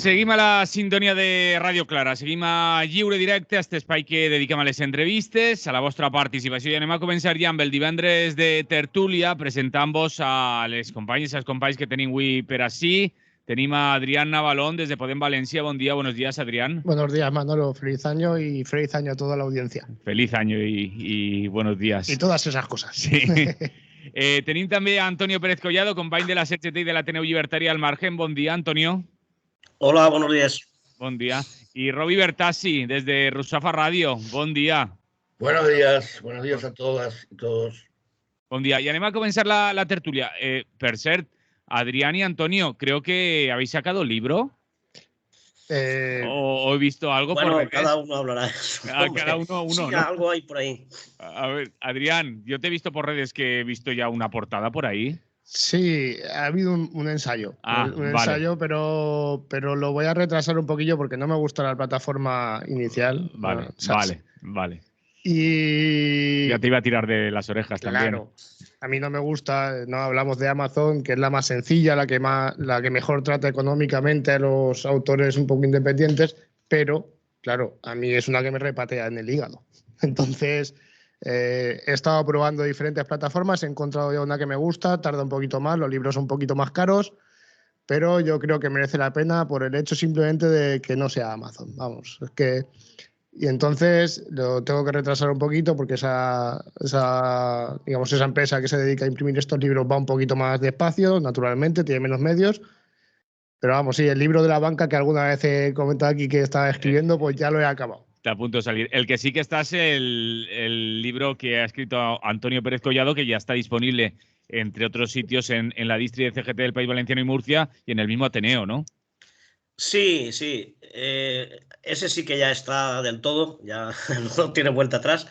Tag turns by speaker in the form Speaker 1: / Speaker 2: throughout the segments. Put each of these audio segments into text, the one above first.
Speaker 1: seguim a la sintonia de Radio Clara. Seguim a Lliure Directe, aquest espai que dediquem a les entrevistes, a la vostra participació. I anem a començar ja amb el divendres de tertúlia, presentant-vos a les companyes i als companys que tenim avui per ací. Tenim a Adrián Navalón desde Podem Valencia. Buen día, buenos días, Adrián.
Speaker 2: Buenos días, Manolo. Feliz año y feliz año a toda la audiencia.
Speaker 1: Feliz año y buenos días.
Speaker 2: Y todas esas cosas.
Speaker 1: Sí. Tenim també a Antonio Pérez Collado, company de la CGT i de l'Ateneu Llibertari al Margen. Bon dia, Antonio.
Speaker 3: Hola, buenos días.
Speaker 1: Bon dia. Y Roby Bertassi, desde Rusafa Radio. Bon dia.
Speaker 4: Buenos días a todas y todos.
Speaker 1: Bon dia. Y anem a comenzar la tertulia. Per cert, Adrián y Antonio, creo que habéis sacado libro. ¿O he visto algo?
Speaker 3: Bueno, por cada uno hablará.
Speaker 1: Cada uno,
Speaker 3: sí,
Speaker 1: ¿no?
Speaker 3: Algo hay por ahí.
Speaker 1: A ver, Adrián, yo te he visto por redes que he visto ya una portada por ahí.
Speaker 2: Sí, ha habido un ensayo. Un ensayo, pero lo voy a retrasar un poquillo porque no me gusta la plataforma inicial.
Speaker 1: Vale, vale.
Speaker 2: Y
Speaker 1: ya te iba a tirar de las orejas también.
Speaker 2: Claro, a mí no me gusta. No hablamos de Amazon, que es la más sencilla, la que mejor trata económicamente a los autores un poco independientes, pero claro, a mí es una que me repatea en el hígado. Entonces he estado probando diferentes plataformas, he encontrado ya una que me gusta, tarda un poquito más, los libros son un poquito más caros, pero yo creo que merece la pena por el hecho simplemente de que no sea Amazon. Vamos, es que... Y entonces lo tengo que retrasar un poquito porque esa empresa que se dedica a imprimir estos libros va un poquito más despacio, naturalmente, tiene menos medios. Pero vamos, sí, el libro de la banca que alguna vez he comentado aquí que estaba escribiendo, pues ya lo he acabado.
Speaker 1: Está a punto de salir. El que sí que está es el libro que ha escrito Antonio Pérez Collado, que ya está disponible, entre otros sitios, en la distri de CGT del País Valenciano y Murcia y en el mismo Ateneo, ¿no?
Speaker 3: Sí. Ese sí que ya está del todo, ya no tiene vuelta atrás.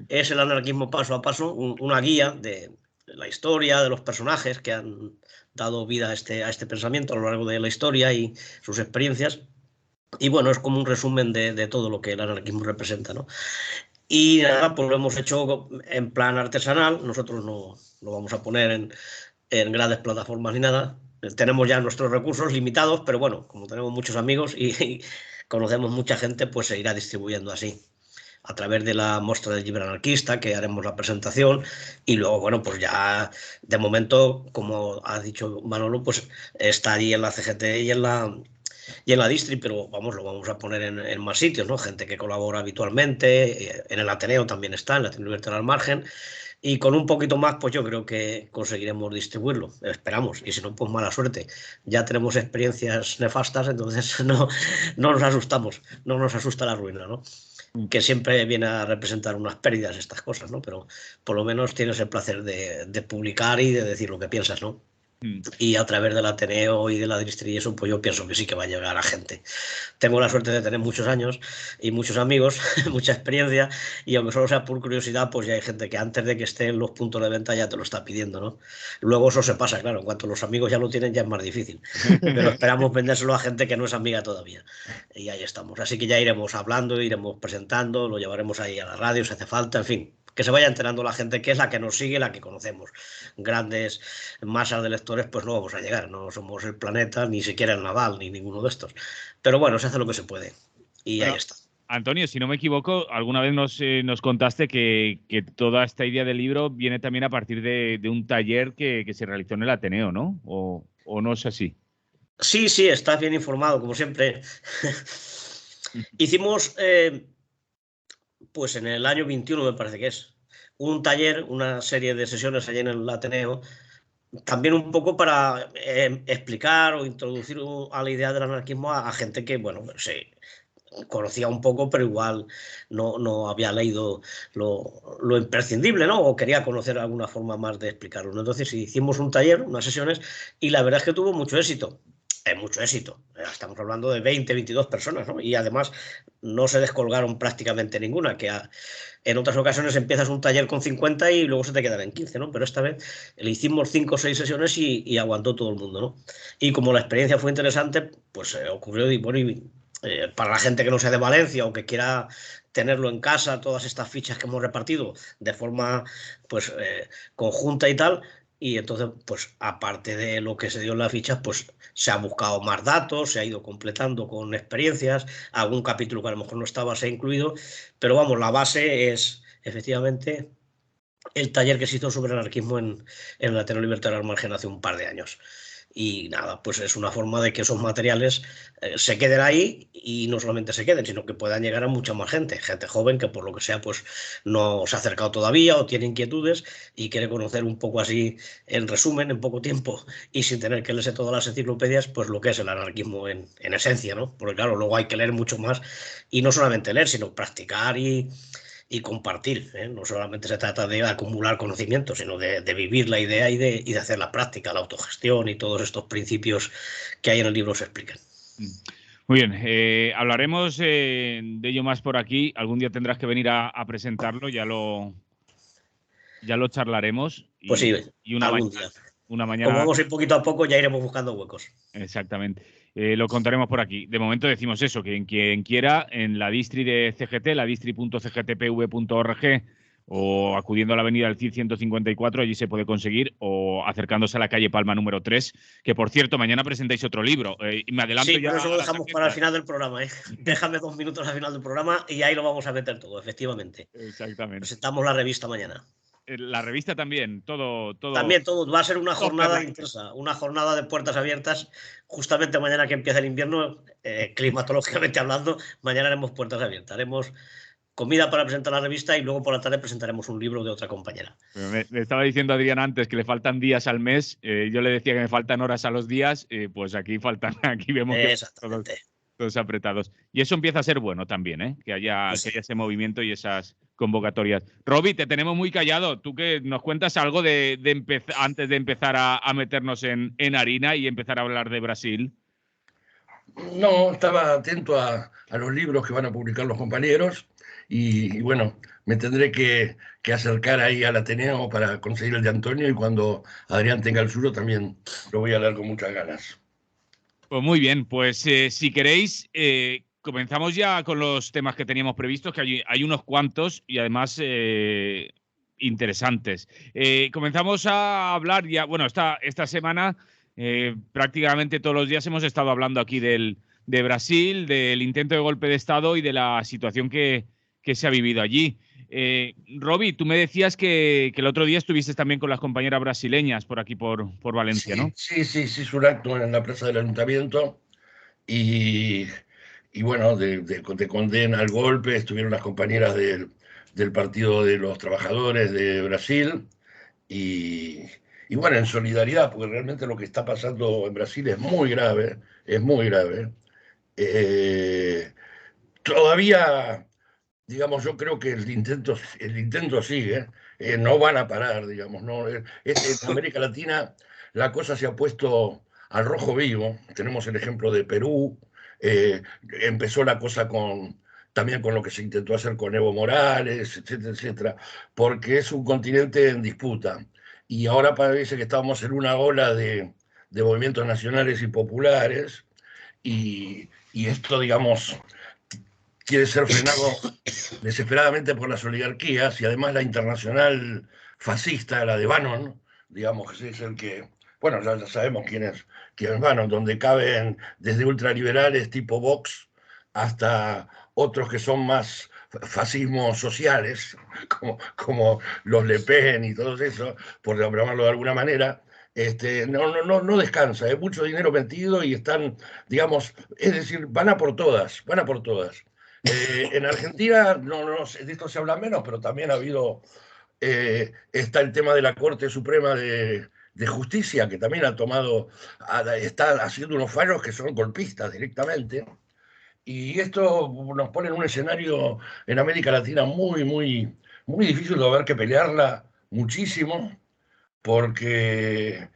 Speaker 3: Es el anarquismo paso a paso, una guía de la historia, de los personajes que han dado vida a este pensamiento a lo largo de la historia y sus experiencias. Y bueno, es como un resumen de todo lo que el anarquismo representa, ¿no? Y nada, pues lo hemos hecho en plan artesanal. Nosotros no lo vamos a poner en grandes plataformas ni nada. Tenemos ya nuestros recursos limitados, pero bueno, como tenemos muchos amigos y conocemos mucha gente, pues se irá distribuyendo así, a través de la muestra del libro anarquista, que haremos la presentación, y luego, bueno, pues ya de momento, como ha dicho Manolo, pues está ahí en la CGT y en la distri, pero vamos, lo vamos a poner en más sitios, ¿no? Gente que colabora habitualmente, en el Ateneo también está, en la Ateneo Libertad al Margen, y con un poquito más, pues yo creo que conseguiremos distribuirlo, esperamos, y si no, pues mala suerte. Ya tenemos experiencias nefastas, entonces no nos asustamos, no nos asusta la ruina, ¿no? Que siempre viene a representar unas pérdidas estas cosas, ¿no? Pero por lo menos tienes el placer de publicar y de decir lo que piensas, ¿no? Y a través del Ateneo y de la distri y eso, pues yo pienso que sí que va a llegar a gente. Tengo la suerte de tener muchos años y muchos amigos, mucha experiencia, y aunque solo sea por curiosidad, pues ya hay gente que antes de que esté en los puntos de venta ya te lo está pidiendo, ¿no? Luego eso se pasa, claro, en cuanto los amigos ya lo tienen ya es más difícil, pero esperamos vendérselo a gente que no es amiga todavía, y ahí estamos. Así que ya iremos hablando, iremos presentando, lo llevaremos ahí a la radio si hace falta, en fin, que se vaya enterando la gente que es la que nos sigue, la que conocemos. Grandes masas de lectores pues no vamos a llegar, no somos el Planeta, ni siquiera el Naval, ni ninguno de estos. Pero bueno, se hace lo que se puede y bueno, ahí está.
Speaker 1: Antonio, si no me equivoco, alguna vez nos contaste que toda esta idea del libro viene también a partir de un taller que se realizó en el Ateneo, ¿no? ¿O no es así?
Speaker 3: Sí, estás bien informado, como siempre. Hicimos... pues en el año 21 me parece que es, un taller, una serie de sesiones allí en el Ateneo, también un poco para explicar o introducir a la idea del anarquismo a gente que, bueno, se conocía un poco, pero igual no había leído lo imprescindible, ¿no? O quería conocer alguna forma más de explicarlo, ¿no? Entonces hicimos un taller, unas sesiones, y la verdad es que tuvo mucho éxito. Mucho éxito. Estamos hablando de 20, 22 personas, ¿no? Y además no se descolgaron prácticamente ninguna, que en otras ocasiones empiezas un taller con 50 y luego se te quedan en 15, ¿no? Pero esta vez le hicimos 5 o 6 sesiones y aguantó todo el mundo, ¿no? Y como la experiencia fue interesante, pues ocurrió, y bueno, para la gente que no sea de Valencia o que quiera tenerlo en casa, todas estas fichas que hemos repartido de forma pues conjunta y tal, Y entonces, pues aparte de lo que se dio en las fichas, pues se ha buscado más datos, se ha ido completando con experiencias, algún capítulo que a lo mejor no estaba se ha incluido, pero vamos, la base es efectivamente el taller que se hizo sobre el anarquismo en el Ateneo Libertario de Margen hace un par de años. Y nada, pues es una forma de que esos materiales se queden ahí y no solamente se queden, sino que puedan llegar a mucha más gente, gente joven que por lo que sea pues no se ha acercado todavía o tiene inquietudes y quiere conocer un poco así, en resumen, en poco tiempo y sin tener que leerse todas las enciclopedias, pues lo que es el anarquismo en esencia, ¿no? Porque claro, luego hay que leer mucho más y no solamente leer, sino practicar y compartir, ¿eh? No solamente se trata de acumular conocimientos, sino de vivir la idea y de hacer la práctica, la autogestión y todos estos principios que hay en el libro se explican.
Speaker 1: Muy bien, hablaremos de ello más por aquí. Algún día tendrás que venir a presentarlo, ya lo charlaremos.
Speaker 3: Pues sí,
Speaker 1: y
Speaker 3: algún día.
Speaker 1: Una mañana.
Speaker 3: Como vamos a ir poquito a poco, ya iremos buscando huecos.
Speaker 1: Exactamente. Lo contaremos por aquí. De momento decimos eso, que quien quiera, en la distri de CGT, la distri.cgtpv.org, o acudiendo a la avenida del Cid 154, allí se puede conseguir, o acercándose a la calle Palma número 3, que por cierto, mañana presentáis otro libro. Me adelanto
Speaker 3: sí,
Speaker 1: ya.
Speaker 3: Pero eso lo dejamos para el final del programa, ¿eh? Déjame 2 minutos al final del programa y ahí lo vamos a meter todo, efectivamente.
Speaker 1: Exactamente.
Speaker 3: Presentamos la revista mañana.
Speaker 1: La revista también, todo.
Speaker 3: También todo. Va a ser una jornada intensa, una jornada de puertas abiertas. Justamente mañana que empieza el invierno, climatológicamente hablando, mañana haremos puertas abiertas. Haremos comida para presentar la revista y luego por la tarde presentaremos un libro de otra compañera.
Speaker 1: Me estaba diciendo Adrián antes que le faltan días al mes. Yo le decía que me faltan horas a los días. Pues aquí vemos que todos apretados. Y eso empieza a ser bueno también, ¿eh? Que haya ese movimiento y esas convocatorias. Roby, te tenemos muy callado. ¿Tú que nos cuentas algo antes de empezar a meternos en harina y empezar a hablar de Brasil?
Speaker 4: No, estaba atento a los libros que van a publicar los compañeros y bueno, me tendré que acercar ahí al Ateneo para conseguir el de Antonio y cuando Adrián tenga el suyo también lo voy a leer con muchas ganas.
Speaker 1: Pues muy bien, pues si queréis, comenzamos ya con los temas que teníamos previstos, que hay unos cuantos y además interesantes. Comenzamos a hablar ya, bueno, esta semana prácticamente todos los días hemos estado hablando aquí de Brasil, del intento de golpe de Estado y de la situación que se ha vivido allí. Roby, tú me decías que el otro día estuviste también con las compañeras brasileñas por aquí, por Valencia,
Speaker 4: sí,
Speaker 1: ¿no?
Speaker 4: Sí, es un acto en la plaza del Ayuntamiento y bueno, de condena al golpe estuvieron las compañeras del Partido de los Trabajadores de Brasil y bueno, en solidaridad, porque realmente lo que está pasando en Brasil es muy grave, es muy grave. Todavía, digamos, yo creo que el intento sigue, no van a parar, digamos, ¿no? En América Latina la cosa se ha puesto al rojo vivo. Tenemos el ejemplo de Perú, empezó la cosa también con lo que se intentó hacer con Evo Morales, etcétera, etcétera, porque es un continente en disputa. Y ahora parece que estamos en una ola de movimientos nacionales y populares, y esto, digamos, quiere ser frenado desesperadamente por las oligarquías y además la internacional fascista, la de Bannon, digamos que es el que, bueno, ya sabemos quién es Bannon, donde caben desde ultraliberales tipo Vox hasta otros que son más fascismos sociales, como los Le Pen y todo eso, por llamarlo de alguna manera. No descansa, hay mucho dinero metido y están, digamos, es decir, van a por todas. En Argentina, de esto se habla menos, pero también está el tema de la Corte Suprema de Justicia, que también está haciendo unos fallos que son golpistas directamente. Y esto nos pone en un escenario en América Latina muy, muy, muy difícil de haber que pelearla muchísimo, porque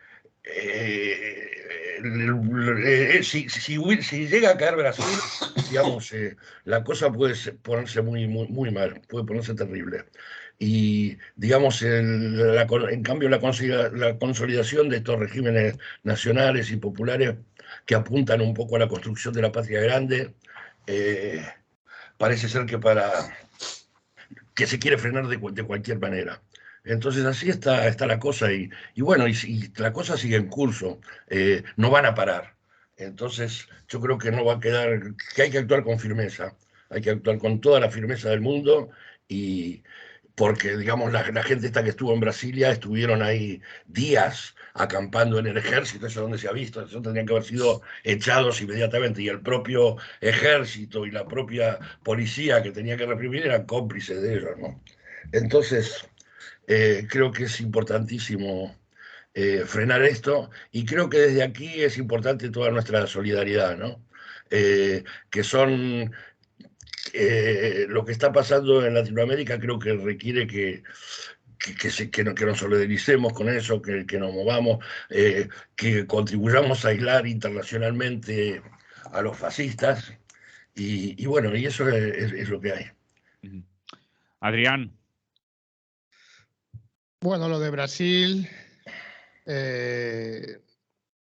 Speaker 4: si llega a caer Brasil, digamos, la cosa puede ponerse muy, muy, muy mal, puede ponerse terrible. Y, digamos, en cambio, la consolidación de estos regímenes nacionales y populares que apuntan un poco a la construcción de la patria grande, parece ser que se quiere frenar de cualquier manera. Entonces así está la cosa y bueno, y la cosa sigue en curso, no van a parar. Entonces yo creo que no va a quedar, que hay que actuar con firmeza, hay que actuar con toda la firmeza del mundo y porque, digamos, la gente esta que estuvo en Brasilia estuvieron ahí días acampando en el ejército, eso es donde se ha visto, eso tendrían que haber sido echados inmediatamente y el propio ejército y la propia policía que tenía que reprimir eran cómplices de ellos, ¿no? Entonces, creo que es importantísimo frenar esto y creo que desde aquí es importante toda nuestra solidaridad, ¿no? Que son lo que está pasando en Latinoamérica creo que requiere que nos solidaricemos con eso, que nos movamos, que contribuyamos a aislar internacionalmente a los fascistas y bueno, y eso es lo que hay.
Speaker 1: Adrián.
Speaker 2: Bueno, lo de Brasil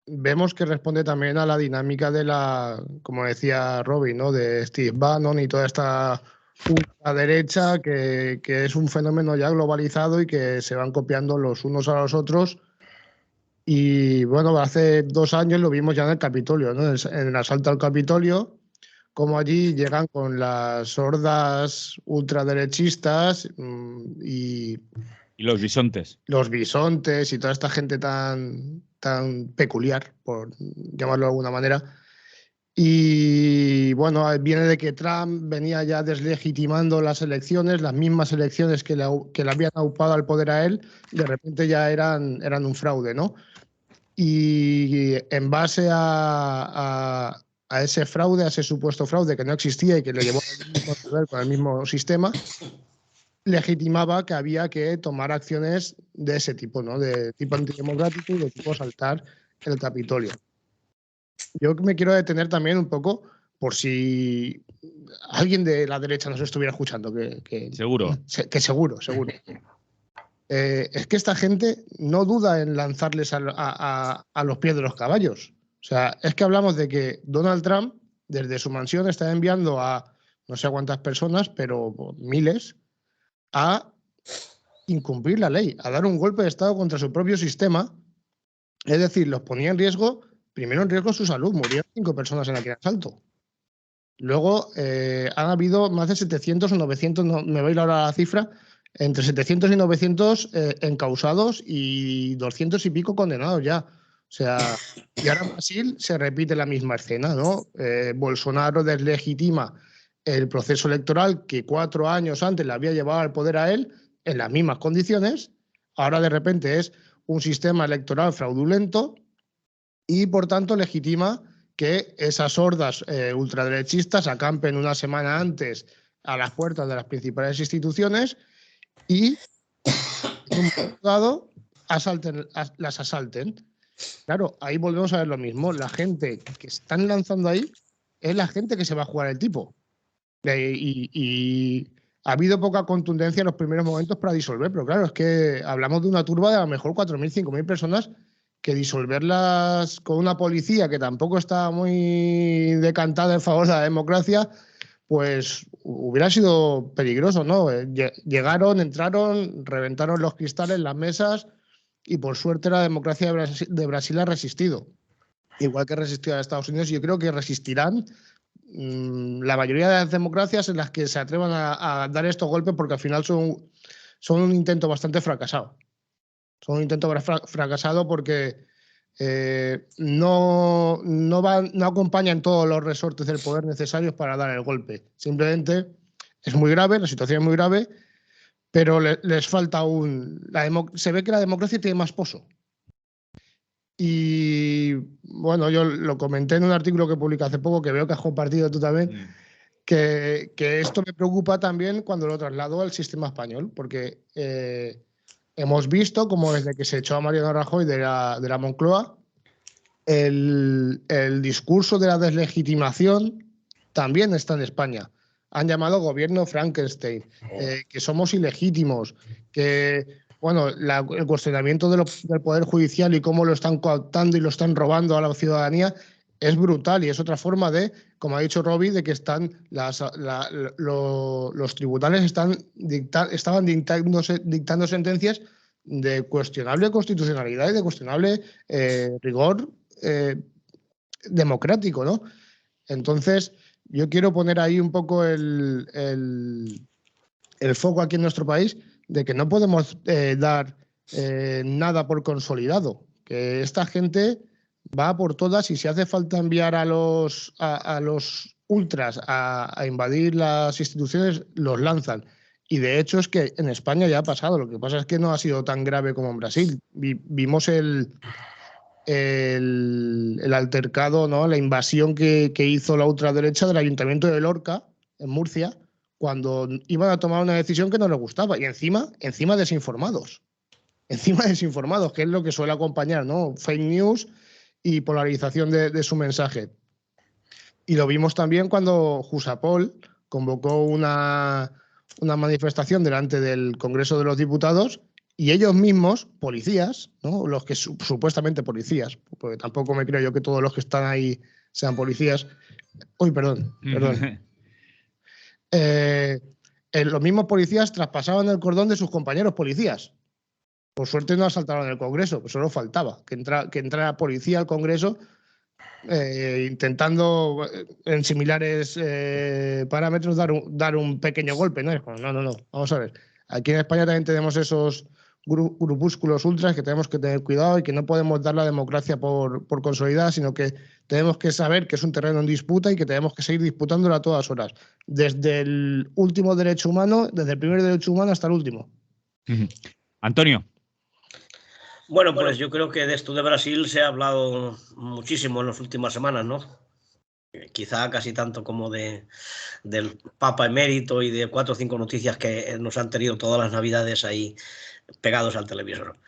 Speaker 2: vemos que responde también a la dinámica de la, como decía Robin, ¿no? De Steve Bannon y toda esta ultraderecha que es un fenómeno ya globalizado y que se van copiando los unos a los otros. Y bueno, hace 2 años lo vimos ya en el Capitolio, ¿no? En el asalto al Capitolio, como allí llegan con las hordas ultraderechistas y
Speaker 1: los bisontes.
Speaker 2: Los bisontes y toda esta gente tan peculiar, por llamarlo de alguna manera. Y bueno, viene de que Trump venía ya deslegitimando las elecciones, las mismas elecciones que le habían aupado al poder a él, de repente ya eran un fraude, ¿no? Y en base a ese fraude, a ese supuesto fraude que no existía y que le llevó al mismo poder con el mismo sistema, legitimaba que había que tomar acciones de ese tipo, ¿no? De tipo antidemocrático y de tipo saltar el Capitolio. Yo me quiero detener también un poco por si alguien de la derecha nos estuviera escuchando.
Speaker 1: Seguro.
Speaker 2: Que seguro. Es que esta gente no duda en lanzarles a los pies de los caballos. O sea, es que hablamos de que Donald Trump, desde su mansión, está enviando a no sé cuántas personas, pero miles, a incumplir la ley, a dar un golpe de Estado contra su propio sistema. Es decir, los ponía en riesgo, primero en riesgo su salud. Murieron 5 personas en aquel asalto. Luego han habido más de 700 o 900, no me voy a ir ahora a la cifra, entre 700 y 900 encausados y 200 y pico condenados ya. O sea, y ahora en Brasil se repite la misma escena, ¿no? Bolsonaro deslegitima el proceso electoral que 4 años antes le había llevado al poder a él en las mismas condiciones. Ahora de repente es un sistema electoral fraudulento y por tanto legitima que esas hordas ultraderechistas acampen una semana antes a las puertas de las principales instituciones y en un momento dado las asalten. Claro, ahí volvemos a ver lo mismo. La gente que están lanzando ahí es la gente que se va a jugar el tipo. Y ha habido poca contundencia en los primeros momentos para disolver, pero claro, es que hablamos de una turba de a lo mejor 4.000, 5.000 personas que disolverlas con una policía que tampoco está muy decantada en favor de la democracia, pues hubiera sido peligroso, ¿no? Llegaron, entraron, reventaron los cristales, las mesas y por suerte la democracia de Brasil ha resistido. Igual que resistió a Estados Unidos, y yo creo que resistirán la mayoría de las democracias en las que se atrevan a dar estos golpes, porque al final son un intento bastante fracasado. Son un intento fracasado porque no acompañan todos los resortes del poder necesarios para dar el golpe. Simplemente es muy grave, la situación es muy grave, pero les falta se ve que la democracia tiene más pozo. Y bueno, yo lo comenté en un artículo que publiqué hace poco, que veo que has compartido tú también, que esto me preocupa también cuando lo traslado al sistema español, porque hemos visto como desde que se echó a Mariano Rajoy de la Moncloa, el discurso de la deslegitimación también está en España. Han llamado gobierno Frankenstein, que somos ilegítimos, que bueno, el cuestionamiento del Poder Judicial y cómo lo están cooptando y lo están robando a la ciudadanía es brutal y es otra forma de, como ha dicho Robbie, de que están los tribunales estaban dictando sentencias de cuestionable constitucionalidad y de cuestionable rigor democrático, ¿no? Entonces, yo quiero poner ahí un poco el foco aquí en nuestro país de que no podemos dar nada por consolidado, que esta gente va por todas y si hace falta enviar a los ultras a invadir las instituciones, los lanzan. Y de hecho es que en España ya ha pasado, lo que pasa es que no ha sido tan grave como en Brasil. Vimos el altercado, ¿no? La invasión que hizo la ultraderecha del Ayuntamiento de Lorca, en Murcia, cuando iban a tomar una decisión que no les gustaba. Y encima desinformados. Encima desinformados, que es lo que suele acompañar, ¿no? Fake news y polarización de su mensaje. Y lo vimos también cuando Jusapol convocó una manifestación delante del Congreso de los Diputados y ellos mismos, policías, ¿no? Los que supuestamente policías, porque tampoco me creo yo que todos los que están ahí sean policías. Uy, perdón. Los mismos policías traspasaban el cordón de sus compañeros policías. Por suerte no asaltaron el Congreso, pues solo faltaba que entrara policía al Congreso intentando en similares parámetros dar un pequeño golpe, ¿no? No, vamos a ver. Aquí en España también tenemos esos grupúsculos ultras que tenemos que tener cuidado y que no podemos dar la democracia por consolidada, sino que tenemos que saber que es un terreno en disputa y que tenemos que seguir disputándolo a todas horas, desde el último derecho humano, desde el primer derecho humano hasta el último.
Speaker 1: Antonio.
Speaker 3: Bueno, pues yo creo que de esto de Brasil se ha hablado muchísimo en las últimas semanas, ¿no? Quizá casi tanto como del Papa emérito y de 4 o 5 noticias que nos han tenido todas las navidades ahí pegados al televisor.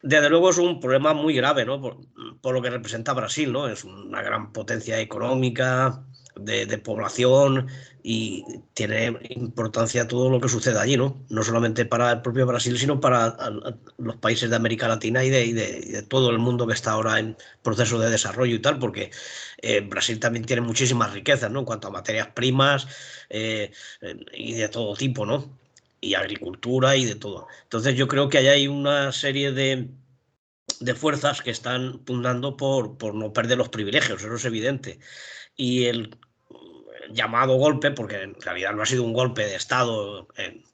Speaker 3: Desde luego es un problema muy grave, ¿no? Por lo que representa Brasil, ¿no? Es una gran potencia económica, de población, y tiene importancia todo lo que sucede allí, ¿no? No solamente para el propio Brasil, sino para los países de América Latina y de todo el mundo que está ahora en proceso de desarrollo y tal, porque Brasil también tiene muchísimas riquezas, ¿no? En cuanto a materias primas y de todo tipo, ¿no? Y agricultura y de todo. Entonces yo creo que allá hay una serie de fuerzas que están pugnando por no perder los privilegios, eso es evidente. Y el llamado golpe, porque en realidad no ha sido un golpe de Estado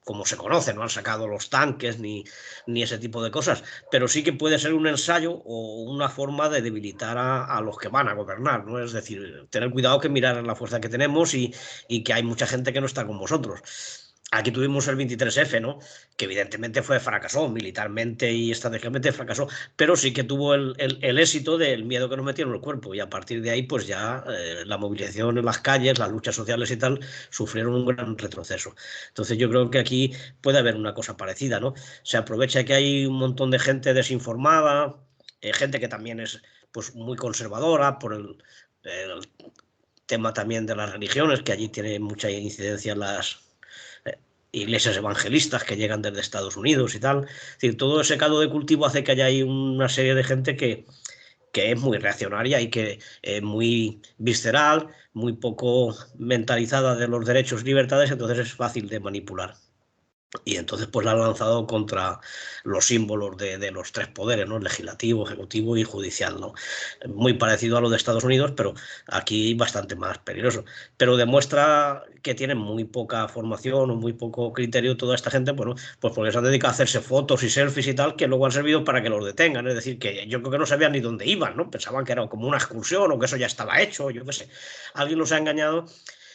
Speaker 3: como se conoce, no han sacado los tanques ni ese tipo de cosas, pero sí que puede ser un ensayo o una forma de debilitar a los que van a gobernar, ¿no? Es decir, tener cuidado que mirar la fuerza que tenemos y que hay mucha gente que no está con vosotros. Aquí tuvimos el 23F, ¿no? Que evidentemente fracasó militarmente y estratégicamente fracasó, pero sí que tuvo el éxito del miedo que nos metieron en el cuerpo, y a partir de ahí pues ya la movilización en las calles, las luchas sociales y tal, sufrieron un gran retroceso. Entonces yo creo que aquí puede haber una cosa parecida, ¿no? Se aprovecha que hay un montón de gente desinformada, gente que también es pues muy conservadora por el tema también de las religiones, que allí tiene mucha incidencia las iglesias evangelistas que llegan desde Estados Unidos y tal. Es decir, todo ese caldo de cultivo hace que haya ahí una serie de gente que es muy reaccionaria y que es muy visceral, muy poco mentalizada de los derechos y libertades, entonces es fácil de manipular. Y entonces pues la han lanzado contra los símbolos de los 3 poderes, ¿no? Legislativo, ejecutivo y judicial, ¿no? Muy parecido a lo de Estados Unidos, pero aquí bastante más peligroso. Pero demuestra que tienen muy poca formación o muy poco criterio toda esta gente, bueno, pues porque se han dedicado a hacerse fotos y selfies y tal, que luego han servido para que los detengan. Es decir, que yo creo que no sabían ni dónde iban, ¿no? Pensaban que era como una excursión o que eso ya estaba hecho, yo qué sé. Alguien los ha engañado.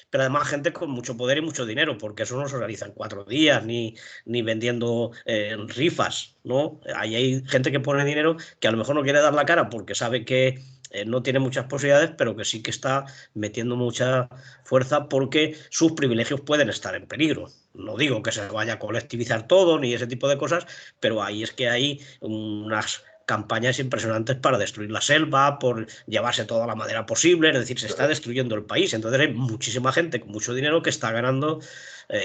Speaker 3: Pero además gente con mucho poder y mucho dinero, porque eso no se organiza en 4 días, ni vendiendo rifas, ¿no? Ahí hay gente que pone dinero que a lo mejor no quiere dar la cara porque sabe que no tiene muchas posibilidades, pero que sí que está metiendo mucha fuerza porque sus privilegios pueden estar en peligro. No digo que se vaya a colectivizar todo ni ese tipo de cosas, pero ahí es que hay unas campañas impresionantes para destruir la selva, por llevarse toda la madera posible, es decir, se está destruyendo el país. Entonces hay muchísima gente con mucho dinero que está ganando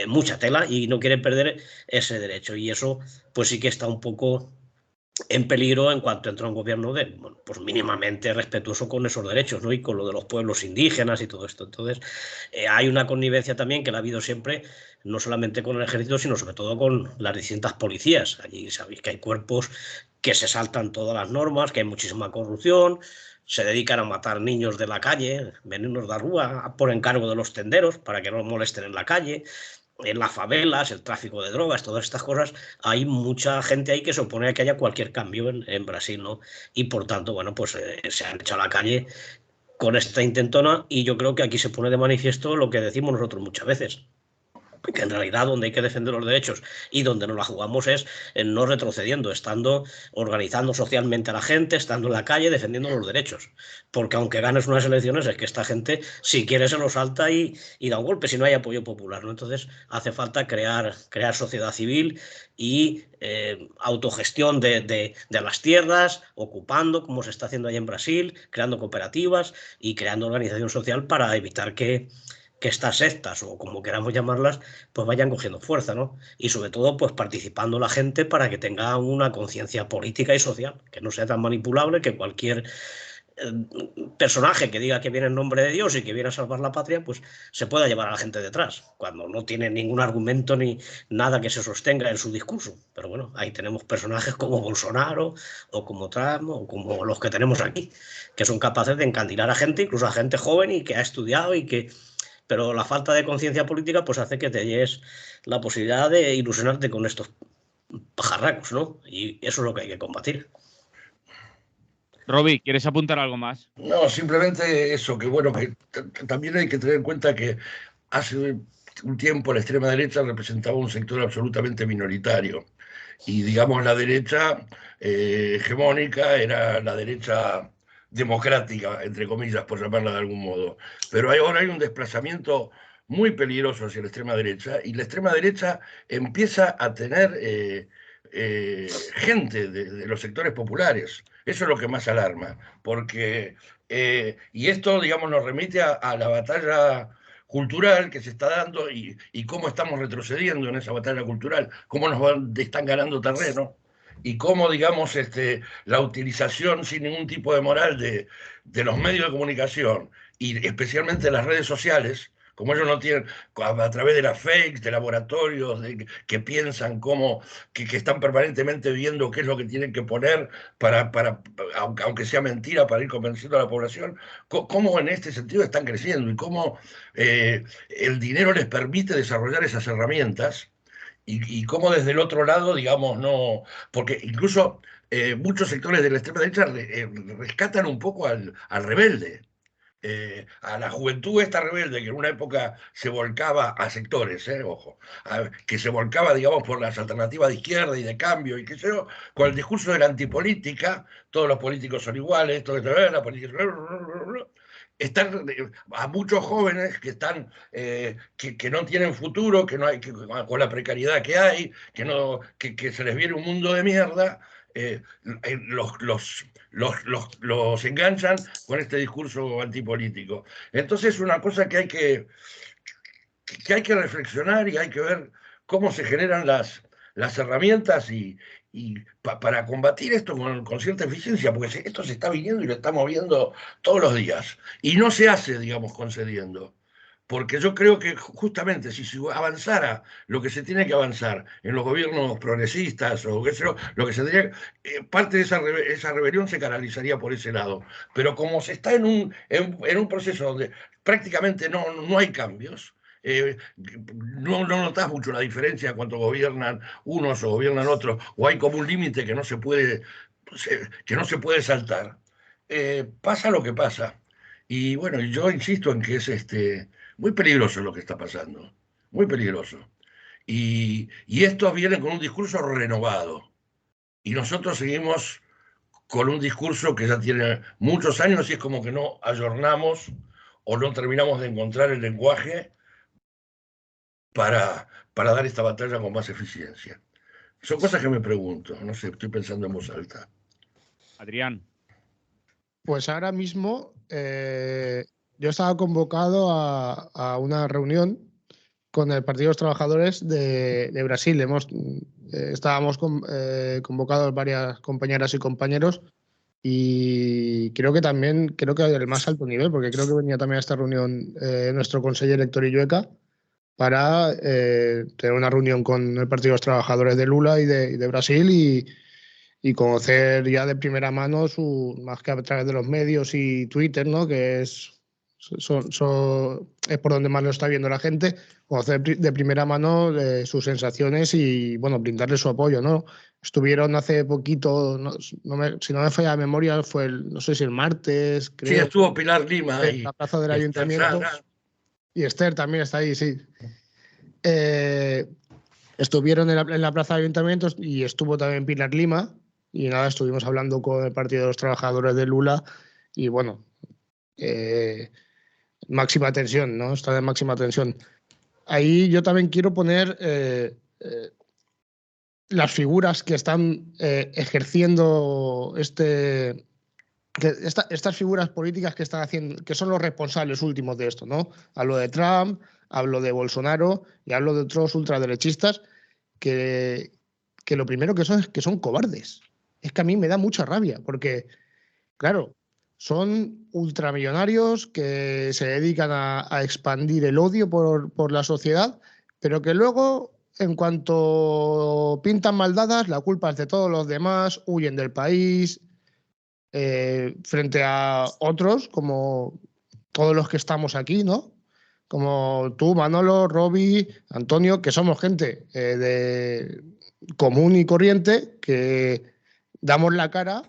Speaker 3: mucha tela y no quiere perder ese derecho, y eso pues sí que está un poco en peligro en cuanto entra un gobierno bueno, pues mínimamente respetuoso con esos derechos, ¿no? Y con lo de los pueblos indígenas y todo esto. Entonces, hay una connivencia también que la ha habido siempre, no solamente con el ejército, sino sobre todo con las distintas policías. Allí sabéis que hay cuerpos que se saltan todas las normas, que hay muchísima corrupción, se dedican a matar niños de la calle, meninos de rúa, por encargo de los tenderos, para que no los molesten en la calle. En las favelas, el tráfico de drogas, todas estas cosas, hay mucha gente ahí que se opone a que haya cualquier cambio en Brasil, ¿no? Y por tanto, bueno, pues se han echado a la calle con esta intentona, y yo creo que aquí se pone de manifiesto lo que decimos nosotros muchas veces, que en realidad donde hay que defender los derechos y donde no la jugamos es en no retrocediendo, estando, organizando socialmente a la gente, estando en la calle, defendiendo los derechos. Porque aunque ganes unas elecciones, es que esta gente, si quiere, se lo salta y da un golpe si no hay apoyo popular, ¿no? Entonces hace falta crear sociedad civil y autogestión de las tierras, ocupando, como se está haciendo allá en Brasil, creando cooperativas y creando organización social para evitar que estas sectas, o como queramos llamarlas, pues vayan cogiendo fuerza, ¿no? Y sobre todo, pues participando la gente para que tenga una conciencia política y social, que no sea tan manipulable, que cualquier personaje que diga que viene en nombre de Dios y que viene a salvar la patria, pues se pueda llevar a la gente detrás, cuando no tiene ningún argumento ni nada que se sostenga en su discurso. Pero bueno, ahí tenemos personajes como Bolsonaro, o como Trump, o como los que tenemos aquí, que son capaces de encandilar a gente, incluso a gente joven y que ha estudiado y que... Pero la falta de conciencia política pues hace que te lleves la posibilidad de ilusionarte con estos pajarracos, ¿no? Y eso es lo que hay que combatir.
Speaker 1: Roby, ¿quieres apuntar algo más?
Speaker 4: No, simplemente eso, que bueno, que también hay que tener en cuenta que hace un tiempo la extrema derecha representaba un sector absolutamente minoritario. Y digamos la derecha hegemónica era la derecha democrática, entre comillas, por llamarla de algún modo. Pero ahora hay un desplazamiento muy peligroso hacia la extrema derecha, y la extrema derecha empieza a tener gente de los sectores populares. Eso es lo que más alarma, porque, y esto, digamos, nos remite a la batalla cultural que se está dando, y cómo estamos retrocediendo en esa batalla cultural, cómo están ganando terreno, y cómo, digamos, la utilización sin ningún tipo de moral de los medios de comunicación, y especialmente las redes sociales, como ellos no tienen, a través de las fakes, de laboratorios, que piensan que están permanentemente viendo qué es lo que tienen que poner aunque sea mentira, para ir convenciendo a la población, cómo en este sentido están creciendo, y cómo el dinero les permite desarrollar esas herramientas, y cómo desde el otro lado, digamos, no, porque incluso muchos sectores de la extrema derecha rescatan un poco al rebelde. A la juventud esta rebelde, que en una época se volcaba a sectores, ojo, que se volcaba, digamos, por las alternativas de izquierda y de cambio y qué sé yo, con el discurso de la antipolítica, todos los políticos son iguales, todo esto, la política... Están a muchos jóvenes que están que no tienen futuro, que no hay, con la precariedad que hay, que se les viene un mundo de mierda, los enganchan con este discurso antipolítico. Entonces es una cosa que hay que reflexionar, y hay que ver cómo se generan las herramientas para combatir esto con cierta eficiencia, porque esto se está viniendo y lo estamos viendo todos los días. Y no se hace, digamos, concediendo. Porque yo creo que justamente si se avanzara lo que se tiene que avanzar en los gobiernos progresistas, o qué sé yo, lo que se tendría, parte de esa rebelión se canalizaría por ese lado. Pero como se está en un proceso donde prácticamente no hay cambios, no notas mucho la diferencia cuando gobiernan unos o gobiernan otros, o hay como un límite que no se puede saltar. Pasa lo que pasa. Y bueno, yo insisto en que es muy peligroso lo que está pasando, muy peligroso. Y estos vienen con un discurso renovado, y nosotros seguimos con un discurso que ya tiene muchos años, y es como que no ayornamos o no terminamos de encontrar el lenguaje para dar esta batalla con más eficiencia. Son cosas que me pregunto, no sé, estoy pensando en voz alta.
Speaker 1: Adrián.
Speaker 2: Pues ahora mismo yo estaba convocado a una reunión con el Partido de los Trabajadores de Brasil. estábamos convocados varias compañeras y compañeros y creo que el más alto nivel, porque creo que venía también a esta reunión nuestro consejero Héctor Illueca para tener una reunión con el Partido de los Trabajadores de Lula y de Brasil y conocer ya de primera mano, más que a través de los medios y Twitter, ¿no? Que es por donde más lo está viendo la gente, conocer de primera mano sus sensaciones y, bueno, brindarle su apoyo, ¿no? Estuvieron hace poquito, si no me falla la memoria, no sé si el martes, creo.
Speaker 4: Sí, estuvo Pilar Lima
Speaker 2: en la plaza del ayuntamiento. Y Esther también está ahí, sí. Estuvieron en la plaza del ayuntamiento y estuvo también Pilar Lima. Y nada, estuvimos hablando con el Partido de los Trabajadores de Lula y, bueno, máxima tensión, ¿no? Está de máxima tensión. Ahí yo también quiero poner las figuras que están ejerciendo estas figuras políticas que están haciendo, que son los responsables últimos de esto, ¿no? Hablo de Trump, hablo de Bolsonaro y hablo de otros ultraderechistas que lo primero que son es que son cobardes. Es que a mí me da mucha rabia porque, claro, son ultramillonarios que se dedican a expandir el odio por la sociedad, pero que luego, en cuanto pintan maldadas, la culpa es de todos los demás, huyen del país, frente a otros, como todos los que estamos aquí, ¿no? Como tú, Manolo, Roby, Antonio, que somos gente de común y corriente, que damos la cara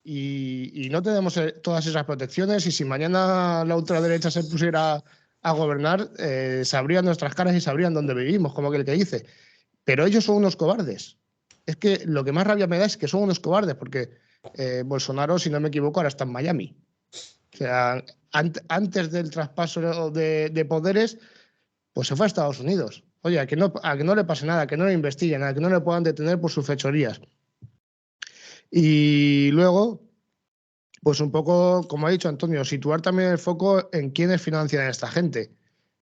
Speaker 2: y no tenemos todas esas protecciones, y si mañana la ultraderecha se pusiera a gobernar, sabrían nuestras caras y sabrían dónde vivimos, como aquel que dice. Pero ellos son unos cobardes. Es que lo que más rabia me da es que son unos cobardes, porque Bolsonaro, si no me equivoco, ahora está en Miami. O sea, antes del traspaso de poderes, pues se fue a Estados Unidos. Oye, a que no le pase nada, a que no le investiguen, a que no le puedan detener por sus fechorías. Y luego, pues un poco, como ha dicho Antonio, situar también el foco en quiénes financian a esta gente.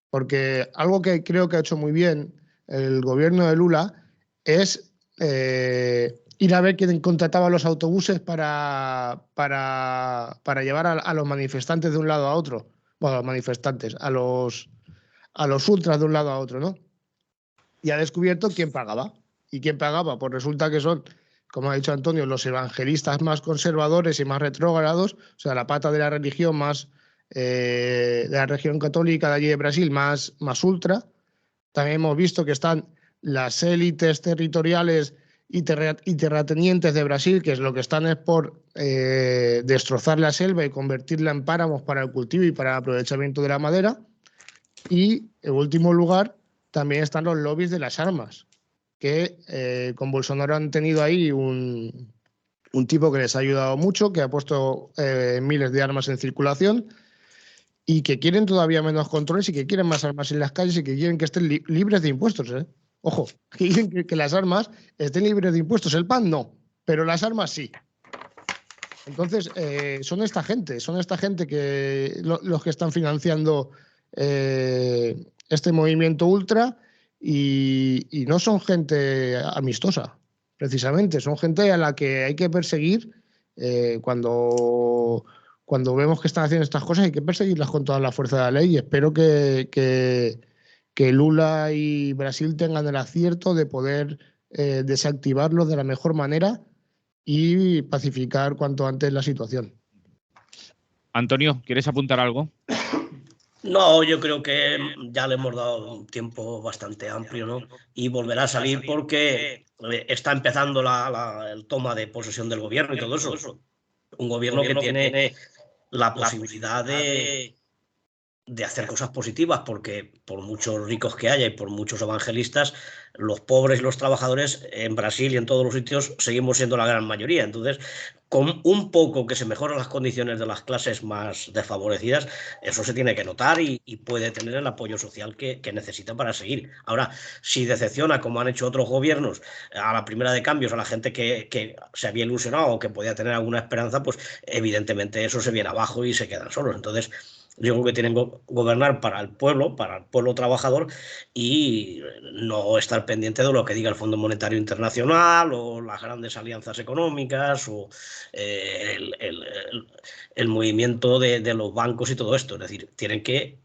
Speaker 2: Porque algo que creo que ha hecho muy bien el gobierno de Lula es ir a ver quién contrataba los autobuses para llevar a los manifestantes de un lado a otro. Bueno, a los manifestantes, a los ultras de un lado a otro, ¿no? Y ha descubierto quién pagaba. ¿Y quién pagaba? Pues resulta que son, como ha dicho Antonio, los evangelistas más conservadores y más retrógrados, o sea, la pata de la religión más de la religión católica de allí de Brasil más ultra. También hemos visto que están las élites territoriales y terratenientes de Brasil, que es lo que están es por destrozar la selva y convertirla en páramos para el cultivo y para el aprovechamiento de la madera. Y, en último lugar, también están los lobbies de las armas, que con Bolsonaro han tenido ahí un tipo que les ha ayudado mucho, que ha puesto miles de armas en circulación y que quieren todavía menos controles y que quieren más armas en las calles y que quieren que estén libres de impuestos. Ojo, que quieren que las armas estén libres de impuestos. El pan no, pero las armas sí. Entonces, son esta gente que los que están financiando este movimiento ultra y no son gente amistosa, precisamente. Son gente a la que hay que perseguir cuando vemos que están haciendo estas cosas. Hay que perseguirlas con toda la fuerza de la ley y espero que Lula y Brasil tengan el acierto de poder desactivarlos de la mejor manera y pacificar cuanto antes la situación.
Speaker 1: Antonio, ¿quieres apuntar algo?
Speaker 3: No, yo creo que ya le hemos dado un tiempo bastante amplio, ¿no? Y volverá a salir porque está empezando el toma de posesión del gobierno y todo eso. Un gobierno que tiene la posibilidad de hacer cosas positivas, porque por muchos ricos que haya y por muchos evangelistas, los pobres y los trabajadores en Brasil y en todos los sitios seguimos siendo la gran mayoría. Entonces, con un poco que se mejoren las condiciones de las clases más desfavorecidas, eso se tiene que notar y puede tener el apoyo social que necesita para seguir. Ahora, si decepciona, como han hecho otros gobiernos, a la primera de cambios, a la gente que se había ilusionado o que podía tener alguna esperanza, pues evidentemente eso se viene abajo y se quedan solos. Entonces, Yo creo que tienen que gobernar para el pueblo trabajador, y no estar pendiente de lo que diga el Fondo Monetario Internacional o las grandes alianzas económicas o el movimiento de los bancos y todo esto. Es decir, tienen que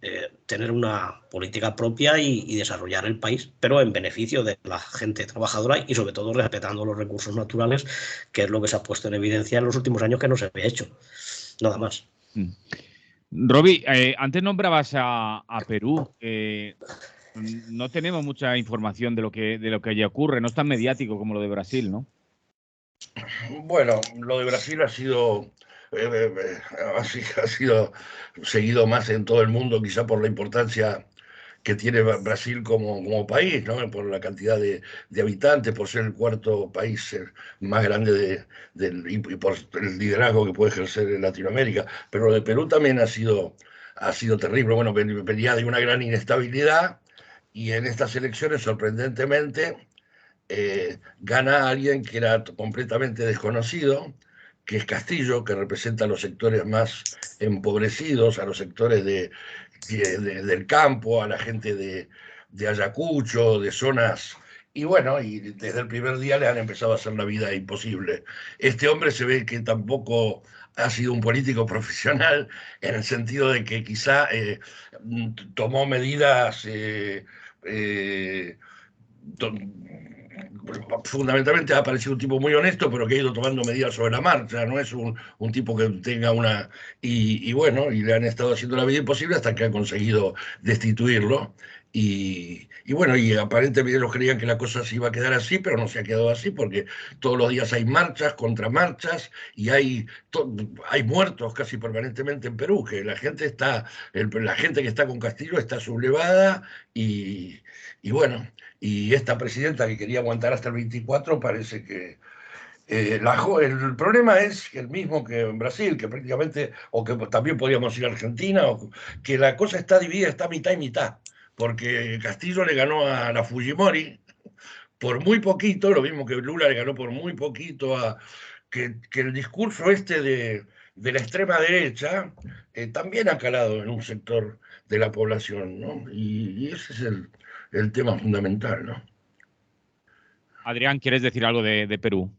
Speaker 3: tener una política propia y desarrollar el país, pero en beneficio de la gente trabajadora y sobre todo respetando los recursos naturales, que es lo que se ha puesto en evidencia en los últimos años que no se había hecho. Nada más.
Speaker 1: Roby, antes nombrabas a Perú. No tenemos mucha información de lo que allí ocurre. No es tan mediático como lo de Brasil, ¿no?
Speaker 4: Bueno, lo de Brasil ha sido seguido más en todo el mundo, quizá por la importancia que tiene Brasil como país, ¿no? Por la cantidad de habitantes, por ser el cuarto país más grande y por el liderazgo que puede ejercer en Latinoamérica. Pero lo de Perú también ha sido terrible. Bueno, venía de una gran inestabilidad, y en estas elecciones, sorprendentemente, gana alguien que era completamente desconocido, que es Castillo, que representa a los sectores más empobrecidos, a los sectores del campo, a la gente de Ayacucho, de zonas. Y bueno, y desde el primer día le han empezado a hacer la vida imposible. Este hombre se ve que tampoco ha sido un político profesional, en el sentido de que quizá tomó medidas fundamentalmente ha parecido un tipo muy honesto, pero que ha ido tomando medidas sobre la marcha. No es un tipo que tenga una... Y bueno, y le han estado haciendo la vida imposible hasta que han conseguido destituirlo. Y bueno, y aparentemente ellos creían que la cosa se iba a quedar así, pero no se ha quedado así, porque todos los días hay marchas, contramarchas, y hay muertos casi permanentemente en Perú, que la gente que está con Castillo está sublevada, y bueno, y esta presidenta que quería aguantar hasta el 24 parece que... el problema es el mismo que en Brasil, que prácticamente, o que también podríamos ir a Argentina, que la cosa está dividida, está mitad y mitad, porque Castillo le ganó a la Fujimori por muy poquito, lo mismo que Lula le ganó por muy poquito que el discurso este de la extrema derecha también ha calado en un sector de la población, ¿no? Y ese es el tema fundamental, ¿no?
Speaker 1: Adrián, ¿quieres decir algo de Perú?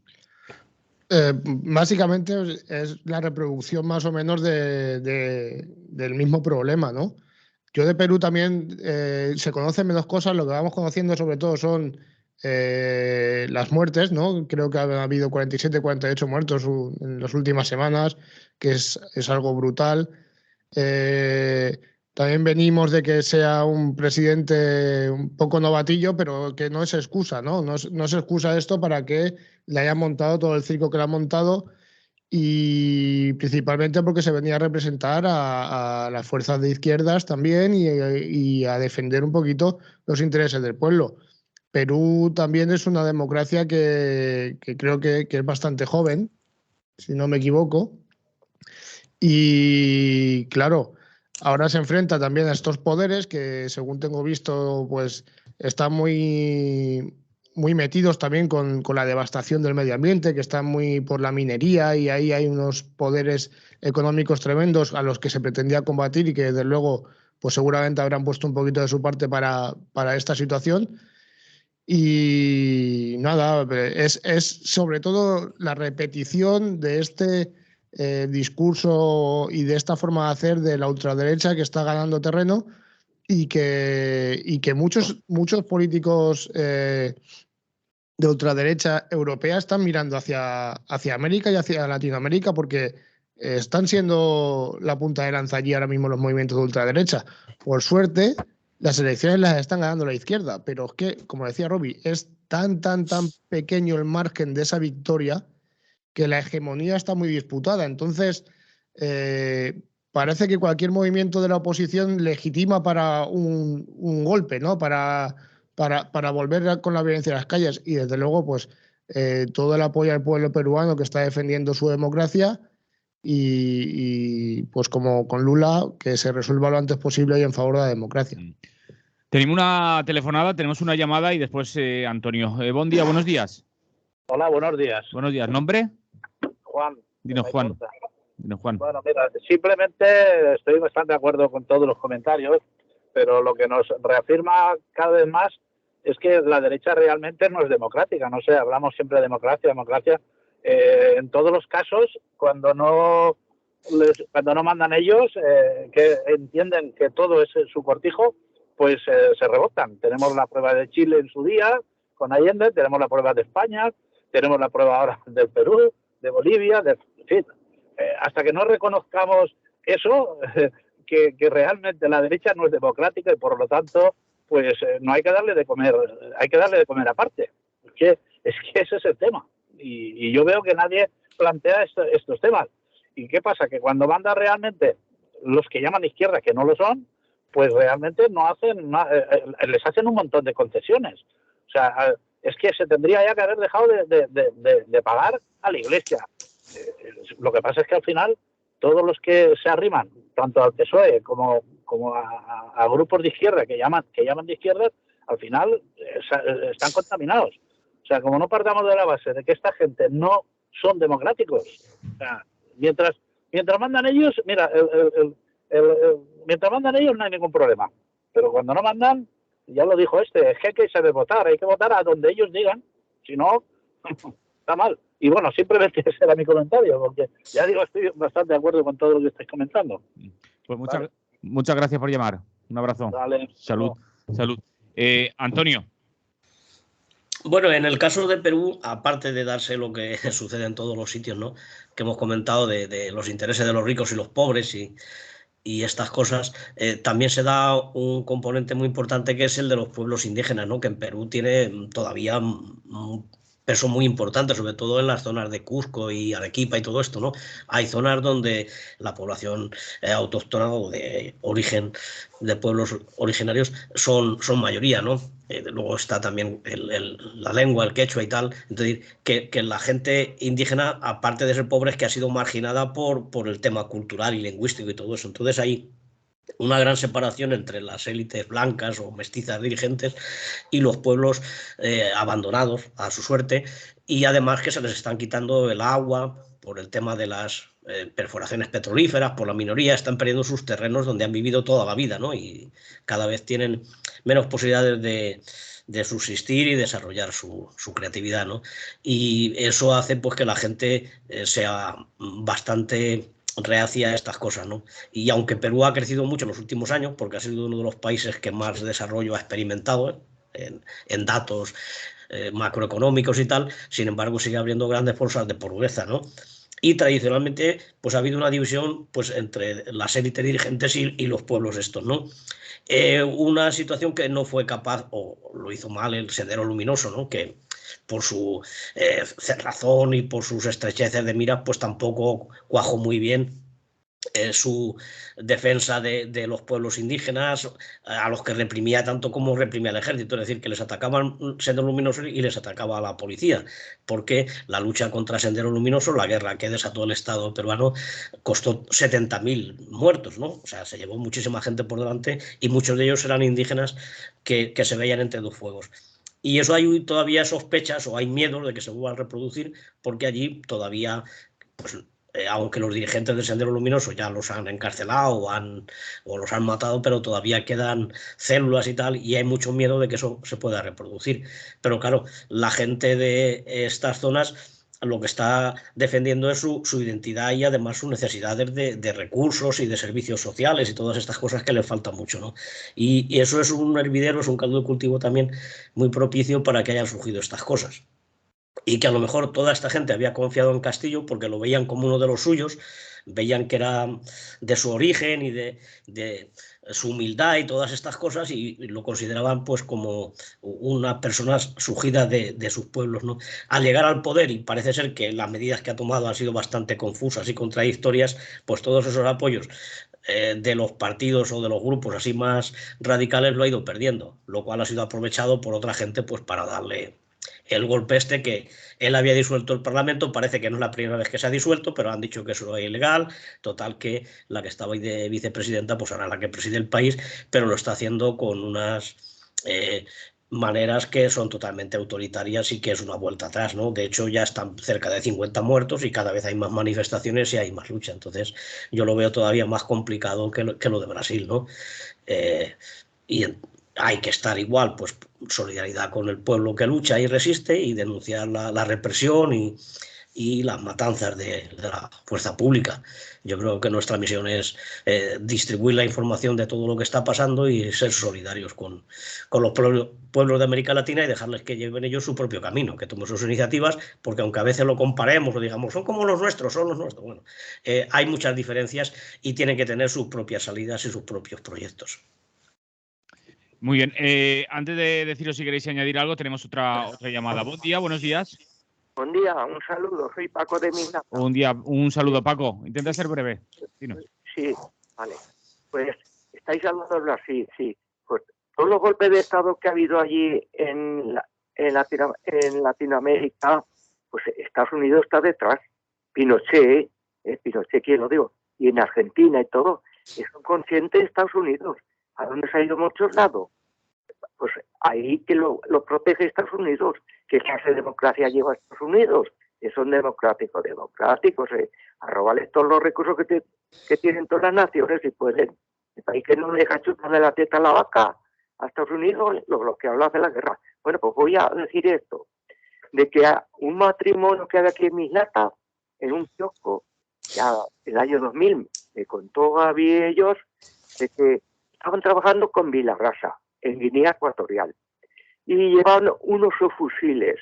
Speaker 2: Básicamente es la reproducción más o menos del mismo problema, ¿no? Yo de Perú también se conocen menos cosas, lo que vamos conociendo sobre todo son las muertes, ¿no? Creo que ha habido 47, 48 muertos en las últimas semanas, que es algo brutal. También venimos de que sea un presidente un poco novatillo, pero que no es excusa, ¿no? No es excusa esto para que le hayan montado todo el circo que le han montado, y principalmente porque se venía a representar a las fuerzas de izquierdas también y a defender un poquito los intereses del pueblo. Perú también es una democracia que creo que es bastante joven, si no me equivoco. Y claro, ahora se enfrenta también a estos poderes que, según tengo visto, pues están muy metidos también con la devastación del medio ambiente, que están muy por la minería, y ahí hay unos poderes económicos tremendos a los que se pretendía combatir y que desde luego pues seguramente habrán puesto un poquito de su parte para esta situación. Y nada, es sobre todo la repetición de este discurso y de esta forma de hacer de la ultraderecha, que está ganando terreno, y que muchos políticos de ultraderecha europea están mirando hacia América y hacia Latinoamérica, porque están siendo la punta de lanza allí ahora mismo los movimientos de ultraderecha. Por suerte, las elecciones las están ganando la izquierda, pero es que, como decía Roby, es tan pequeño el margen de esa victoria que la hegemonía está muy disputada. Entonces, parece que cualquier movimiento de la oposición legitima para un golpe, ¿no? Para volver con la violencia a las calles. Y desde luego, pues todo el apoyo al pueblo peruano que está defendiendo su democracia, y pues como con Lula, que se resuelva lo antes posible y en favor de la democracia.
Speaker 1: Tenemos una telefonada, tenemos una llamada y después Antonio. Buen día, buenos días.
Speaker 5: Hola, buenos días.
Speaker 1: Buenos días. ¿Nombre?
Speaker 5: Juan.
Speaker 1: Dinos, Juan. Juan.
Speaker 5: Bueno, mira, simplemente estoy bastante de acuerdo con todos los comentarios, pero lo que nos reafirma cada vez más es que la derecha realmente no es democrática. No sé, hablamos siempre de democracia, democracia. En todos los casos, cuando no mandan ellos, que entienden que todo es su cortijo, pues se rebotan. Tenemos la prueba de Chile en su día, con Allende, tenemos la prueba de España, tenemos la prueba ahora del Perú, de Bolivia, en fin. Hasta que no reconozcamos eso, que realmente la derecha no es democrática y por lo tanto, pues no hay que darle de comer, hay que darle de comer aparte. Es que ese es el tema. Y yo veo que nadie plantea estos temas. ¿Y qué pasa? Que cuando manda realmente los que llaman izquierda, que no lo son, pues realmente no hacen, les hacen un montón de concesiones. O sea, es que se tendría ya que haber dejado de pagar a la Iglesia. Lo que pasa es que al final todos los que se arriman, tanto al PSOE como a grupos de izquierda que llaman de izquierda, al final están contaminados. O sea, como no partamos de la base de que esta gente no son democráticos, o sea, mientras mandan ellos, mira, mientras mandan ellos no hay ningún problema. Pero cuando no mandan, ya lo dijo es que hay que saber votar, hay que votar a donde ellos digan, si no, está mal. Y bueno, simplemente ese era mi comentario, porque ya digo, estoy bastante de acuerdo con todo lo que estáis comentando.
Speaker 1: Pues muchas gracias por llamar. Un abrazo.
Speaker 5: Dale.
Speaker 1: Salud. Salud. Antonio.
Speaker 3: Bueno, en el caso de Perú, aparte de darse lo que sucede en todos los sitios, ¿no?, que hemos comentado de los intereses de los ricos y los pobres y estas cosas, también se da un componente muy importante que es el de los pueblos indígenas, ¿no?, que en Perú tiene todavía un peso muy importante, sobre todo en las zonas de Cusco y Arequipa y todo esto, ¿no? Hay zonas donde la población autóctona o de origen de pueblos originarios son mayoría, ¿no? Luego está también la lengua, el quechua y tal. Entonces, que la gente indígena, aparte de ser pobre, es que ha sido marginada por el tema cultural y lingüístico y todo eso. Entonces hay una gran separación entre las élites blancas o mestizas dirigentes y los pueblos abandonados a su suerte, y además que se les están quitando el agua por el tema de las perforaciones petrolíferas, por la minoría, están perdiendo sus terrenos donde han vivido toda la vida, ¿no? Y cada vez tienen menos posibilidades de subsistir y desarrollar su creatividad, ¿no? Y eso hace pues que la gente sea bastante reacia a estas cosas, ¿no? Y aunque Perú ha crecido mucho en los últimos años, porque ha sido uno de los países que más desarrollo ha experimentado en datos macroeconómicos y tal, sin embargo sigue habiendo grandes bolsas de pobreza, ¿no? Y tradicionalmente pues ha habido una división pues entre las élites dirigentes y los pueblos estos, ¿no? Una situación que no fue capaz, o lo hizo mal el Sendero Luminoso, ¿no?, que por su cerrazón y por sus estrecheces de miras, pues tampoco cuajó muy bien su defensa de los pueblos indígenas, a los que reprimía tanto como reprimía el ejército, es decir, que les atacaban Sendero Luminoso y les atacaba a la policía, porque la lucha contra Sendero Luminoso, la guerra que desató el Estado peruano, costó 70.000 muertos, ¿no? O sea, se llevó muchísima gente por delante y muchos de ellos eran indígenas que se veían entre dos fuegos. Y eso hay todavía sospechas o hay miedo de que se vuelva a reproducir, porque allí todavía, pues, aunque los dirigentes del Sendero Luminoso ya los han encarcelado o los han matado, pero todavía quedan células y tal, y hay mucho miedo de que eso se pueda reproducir. Pero claro, la gente de estas zonas lo que está defendiendo es su identidad y además sus necesidades de recursos y de servicios sociales y todas estas cosas que le faltan mucho, ¿no? Y eso es un hervidero, es un caldo de cultivo también muy propicio para que hayan surgido estas cosas. Y que a lo mejor toda esta gente había confiado en Castillo porque lo veían como uno de los suyos, veían que era de su origen y de su humildad y todas estas cosas, y lo consideraban pues como una persona surgida de sus pueblos, ¿no? Al llegar al poder, y parece ser que las medidas que ha tomado han sido bastante confusas y contradictorias, pues todos esos apoyos de los partidos o de los grupos así más radicales lo ha ido perdiendo, lo cual ha sido aprovechado por otra gente pues para darle el golpe este, que él había disuelto el Parlamento. Parece que no es la primera vez que se ha disuelto, pero han dicho que eso es ilegal. Total, que la que estaba ahí de vicepresidenta pues ahora la que preside el país, pero lo está haciendo con unas maneras que son totalmente autoritarias y que es una vuelta atrás, ¿no? De hecho, ya están cerca de 50 muertos y cada vez hay más manifestaciones y hay más lucha. Entonces, yo lo veo todavía más complicado que lo de Brasil, ¿no? Y hay que estar igual, pues solidaridad con el pueblo que lucha y resiste y denunciar la represión y las matanzas de la fuerza pública. Yo creo que nuestra misión es distribuir la información de todo lo que está pasando y ser solidarios con los pueblos de América Latina y dejarles que lleven ellos su propio camino, que tomen sus iniciativas, porque aunque a veces lo comparemos o digamos, son como los nuestros, son los nuestros, bueno, hay muchas diferencias y tienen que tener sus propias salidas y sus propios proyectos.
Speaker 1: Muy bien. Antes de deciros si queréis añadir algo, tenemos otra llamada. Buen día, buenos días.
Speaker 6: Buen día, un saludo. Soy Paco de Mignata.
Speaker 1: Un saludo, Paco. Intenta ser breve. Dinos.
Speaker 6: Sí, vale. Pues estáis hablando de Brasil, sí. Pues todos los golpes de Estado que ha habido allí en Latinoamérica, pues Estados Unidos está detrás. Pinochet, ¿quién lo digo? Y en Argentina y todo, es un consciente de Estados Unidos. ¿A dónde se ha ido a muchos lados? Pues ahí que lo protege Estados Unidos. ¿Qué clase de democracia lleva Estados Unidos? Que son democráticos, a robarles todos los recursos que tienen todas las naciones y pueden. El país que no deja chuparle la teta a la vaca a Estados Unidos, lo que habla de la guerra. Bueno, pues voy a decir esto, de que un matrimonio que hay aquí en Mignata, en un kiosco, ya el año 2000, me contó a mí ellos de que estaban trabajando con Vilarrasa, en Guinea Ecuatorial, y llevaban unos subfusiles,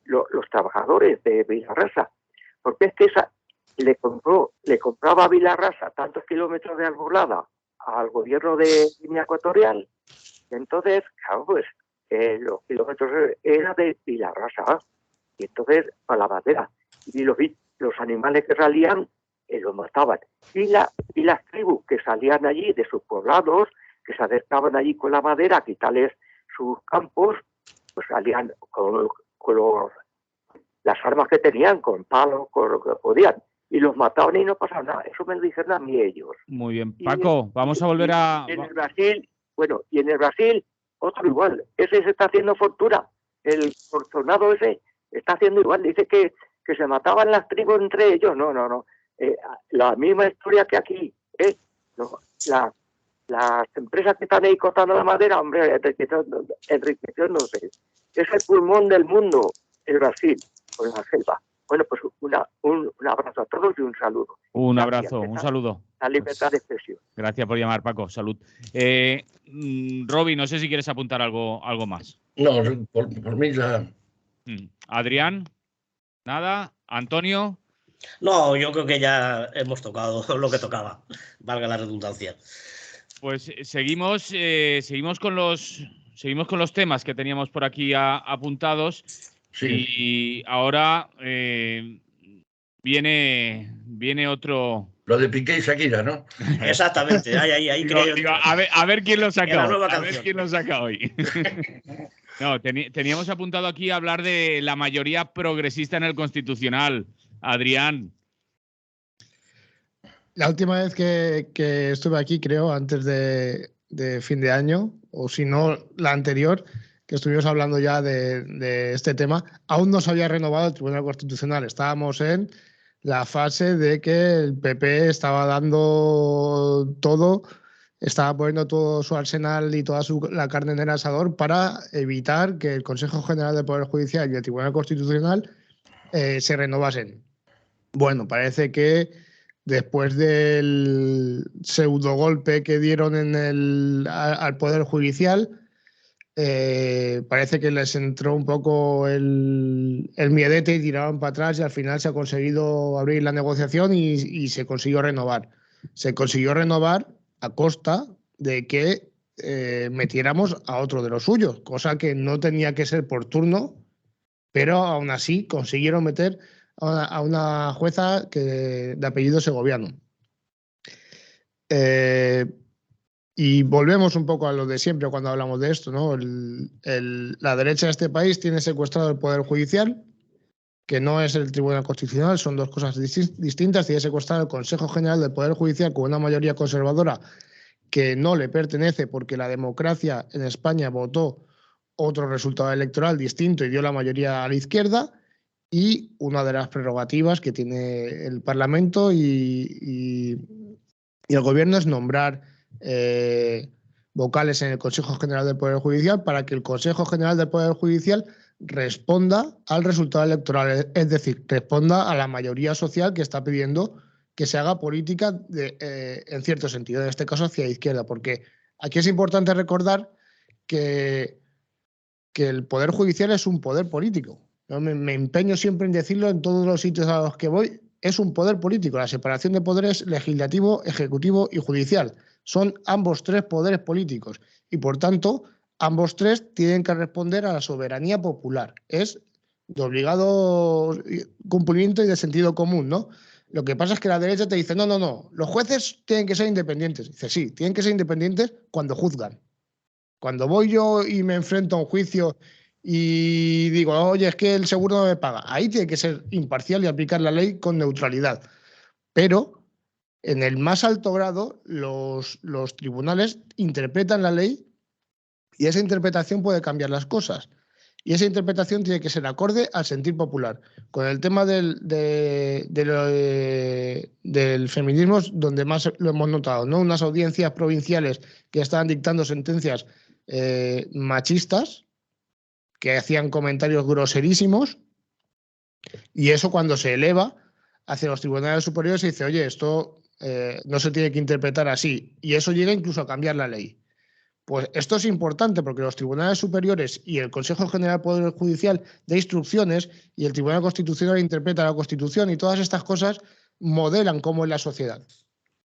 Speaker 6: los trabajadores de Vilarrasa, porque es que le compraba a Vilarrasa tantos kilómetros de arbolada al gobierno de Guinea Ecuatorial, y entonces, claro, pues los kilómetros eran de Vilarrasa, y entonces para la madera, y los animales que salían los mataban, y las tribus que salían allí de sus poblados, que se acercaban allí con la madera a quitarles sus campos, pues salían con las armas que tenían, con palos, con lo que podían, y los mataban y no pasaba nada. Eso me lo dijeron a mí ellos.
Speaker 1: Muy bien. Paco, vamos a volver a...
Speaker 6: En el Brasil, otro igual. Ese se está haciendo fortuna. El Bolsonaro ese está haciendo igual. Dice que se mataban las tribus entre ellos. No. La misma historia que aquí. Las empresas que están ahí cortando la madera, hombre, enriqueciéndose. Es el pulmón del mundo, el Brasil, con la selva. Bueno, pues un abrazo a todos y un saludo.
Speaker 1: Un abrazo, un saludo.
Speaker 6: La libertad de expresión.
Speaker 1: Gracias por llamar, Paco. Salud. Roby, no sé si quieres apuntar algo más.
Speaker 4: No, por mí ya...
Speaker 1: Adrián, nada. Antonio.
Speaker 3: No, yo creo que ya hemos tocado lo que tocaba, valga la redundancia.
Speaker 1: Pues seguimos con los temas que teníamos por aquí apuntados. Sí. Y ahora viene otro.
Speaker 4: Lo de Piqué y Shakira, ¿no?
Speaker 3: Exactamente. Ahí
Speaker 1: digo, a ver quién lo saca hoy. A ver quién lo saca hoy. No, teníamos apuntado aquí a hablar de la mayoría progresista en el Constitucional. Adrián.
Speaker 2: La última vez que estuve aquí, creo, antes de fin de año, o si no, la anterior, que estuvimos hablando ya de este tema, aún no se había renovado el Tribunal Constitucional. Estábamos en la fase de que el PP estaba dando todo, estaba poniendo todo su arsenal y toda la carne en el asador para evitar que el Consejo General del Poder Judicial y el Tribunal Constitucional se renovasen. Bueno, parece que después del pseudogolpe que dieron al Poder Judicial, parece que les entró un poco el miedete y tiraron para atrás y al final se ha conseguido abrir la negociación y se consiguió renovar. Se consiguió renovar a costa de que metiéramos a otro de los suyos, cosa que no tenía que ser por turno, pero aún así consiguieron meter a una jueza de apellido segoviano. Y volvemos un poco a lo de siempre cuando hablamos de esto, ¿no? La derecha de este país tiene secuestrado el Poder Judicial, que no es el Tribunal Constitucional, son dos cosas distintas. Tiene secuestrado el Consejo General del Poder Judicial con una mayoría conservadora que no le pertenece porque la democracia en España votó otro resultado electoral distinto y dio la mayoría a la izquierda. Y una de las prerrogativas que tiene el Parlamento y el Gobierno es nombrar vocales en el Consejo General del Poder Judicial para que el Consejo General del Poder Judicial responda al resultado electoral, es decir, responda a la mayoría social que está pidiendo que se haga política en cierto sentido, en este caso hacia la izquierda, porque aquí es importante recordar que el Poder Judicial es un poder político. Yo me empeño siempre en decirlo en todos los sitios a los que voy, es un poder político. La separación de poderes legislativo, ejecutivo y judicial. Son ambos tres poderes políticos y, por tanto, ambos tres tienen que responder a la soberanía popular. Es de obligado cumplimiento y de sentido común, ¿no? Lo que pasa es que la derecha te dice, no, los jueces tienen que ser independientes. Dice, sí, tienen que ser independientes cuando juzgan. Cuando voy yo y me enfrento a un juicio y digo, oye, es que el seguro no me paga, ahí tiene que ser imparcial y aplicar la ley con neutralidad. Pero en el más alto grado, los tribunales interpretan la ley y esa interpretación puede cambiar las cosas. Y esa interpretación tiene que ser acorde al sentir popular. Con el tema del feminismo, donde más lo hemos notado, ¿no? Unas audiencias provinciales que estaban dictando sentencias machistas, que hacían comentarios groserísimos, y eso cuando se eleva hacia los tribunales superiores se dice, oye, esto no se tiene que interpretar así, y eso llega incluso a cambiar la ley. Pues esto es importante porque los tribunales superiores y el Consejo General del Poder Judicial de instrucciones y el Tribunal Constitucional interpreta la Constitución y todas estas cosas modelan cómo es la sociedad.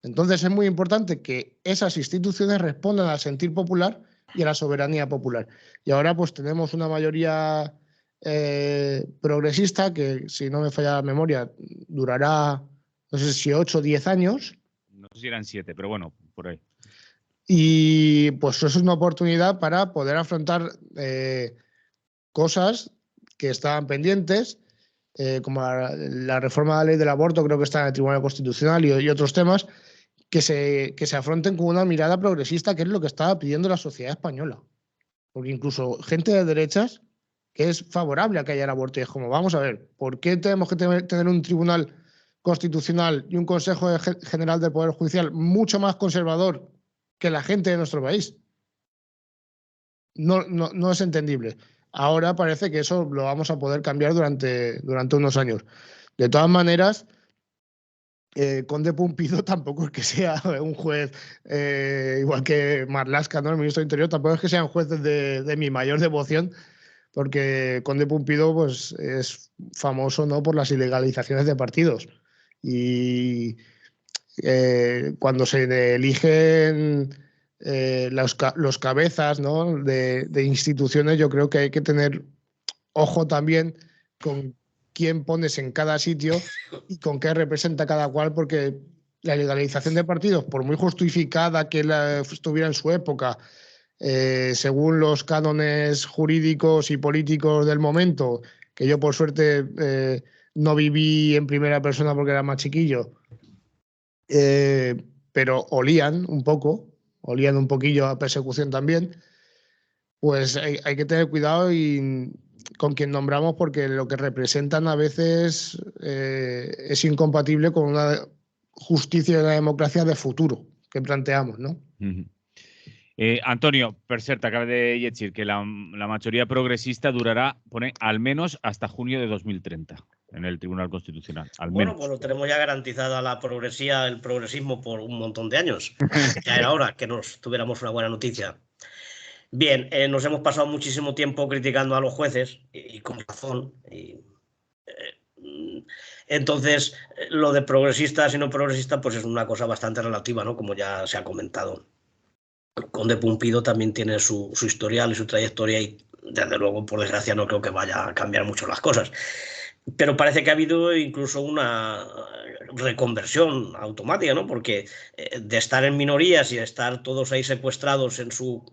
Speaker 2: Entonces es muy importante que esas instituciones respondan al sentir popular y a la soberanía popular. Y ahora pues tenemos una mayoría progresista que, si no me falla la memoria, durará, no sé si 8 o 10 años.
Speaker 1: No sé si eran 7, pero bueno, por ahí.
Speaker 2: Y pues eso es una oportunidad para poder afrontar cosas que estaban pendientes, como la reforma de la ley del aborto, creo que está en el Tribunal Constitucional y otros temas, que se afronten con una mirada progresista, que es lo que estaba pidiendo la sociedad española. Porque incluso gente de derechas que es favorable a que haya el aborto y es como, vamos a ver, ¿por qué tenemos que tener un Tribunal Constitucional y un Consejo General del Poder Judicial mucho más conservador que la gente de nuestro país? No es entendible. Ahora parece que eso lo vamos a poder cambiar durante unos años. De todas maneras, Conde Pumpido tampoco es que sea un juez igual que Marlaska, ¿no? El ministro de Interior, tampoco es que sea un juez de mi mayor devoción, porque Conde Pumpido pues, es famoso, ¿no?, por las ilegalizaciones de partidos. Y cuando se eligen los cabezas, ¿no?, de instituciones, yo creo que hay que tener ojo también con quién pones en cada sitio y con qué representa cada cual, porque la legalización de partidos, por muy justificada que estuviera en su época, según los cánones jurídicos y políticos del momento, que yo por suerte no viví en primera persona porque era más chiquillo, pero olían un poquillo a persecución también, pues hay que tener cuidado con quien nombramos, porque lo que representan a veces es incompatible con una justicia y una democracia de futuro que planteamos, ¿no?
Speaker 1: Antonio, per cert, acaba de llegir que la mayoría progresista durará, pone, al menos hasta junio de 2030 en el Tribunal Constitucional.
Speaker 3: Bueno, pues lo tenemos ya garantizada el progresismo por un montón de años. Ya era hora que nos tuviéramos una buena noticia. Bien, nos hemos pasado muchísimo tiempo criticando a los jueces y con razón. Entonces, lo de progresistas y no progresistas pues es una cosa bastante relativa, ¿no?, como ya se ha comentado. Conde Pumpido también tiene su historial y su trayectoria y, desde luego, por desgracia, no creo que vaya a cambiar mucho las cosas. Pero parece que ha habido incluso una reconversión automática, ¿no? Porque de estar en minorías y de estar todos ahí secuestrados en su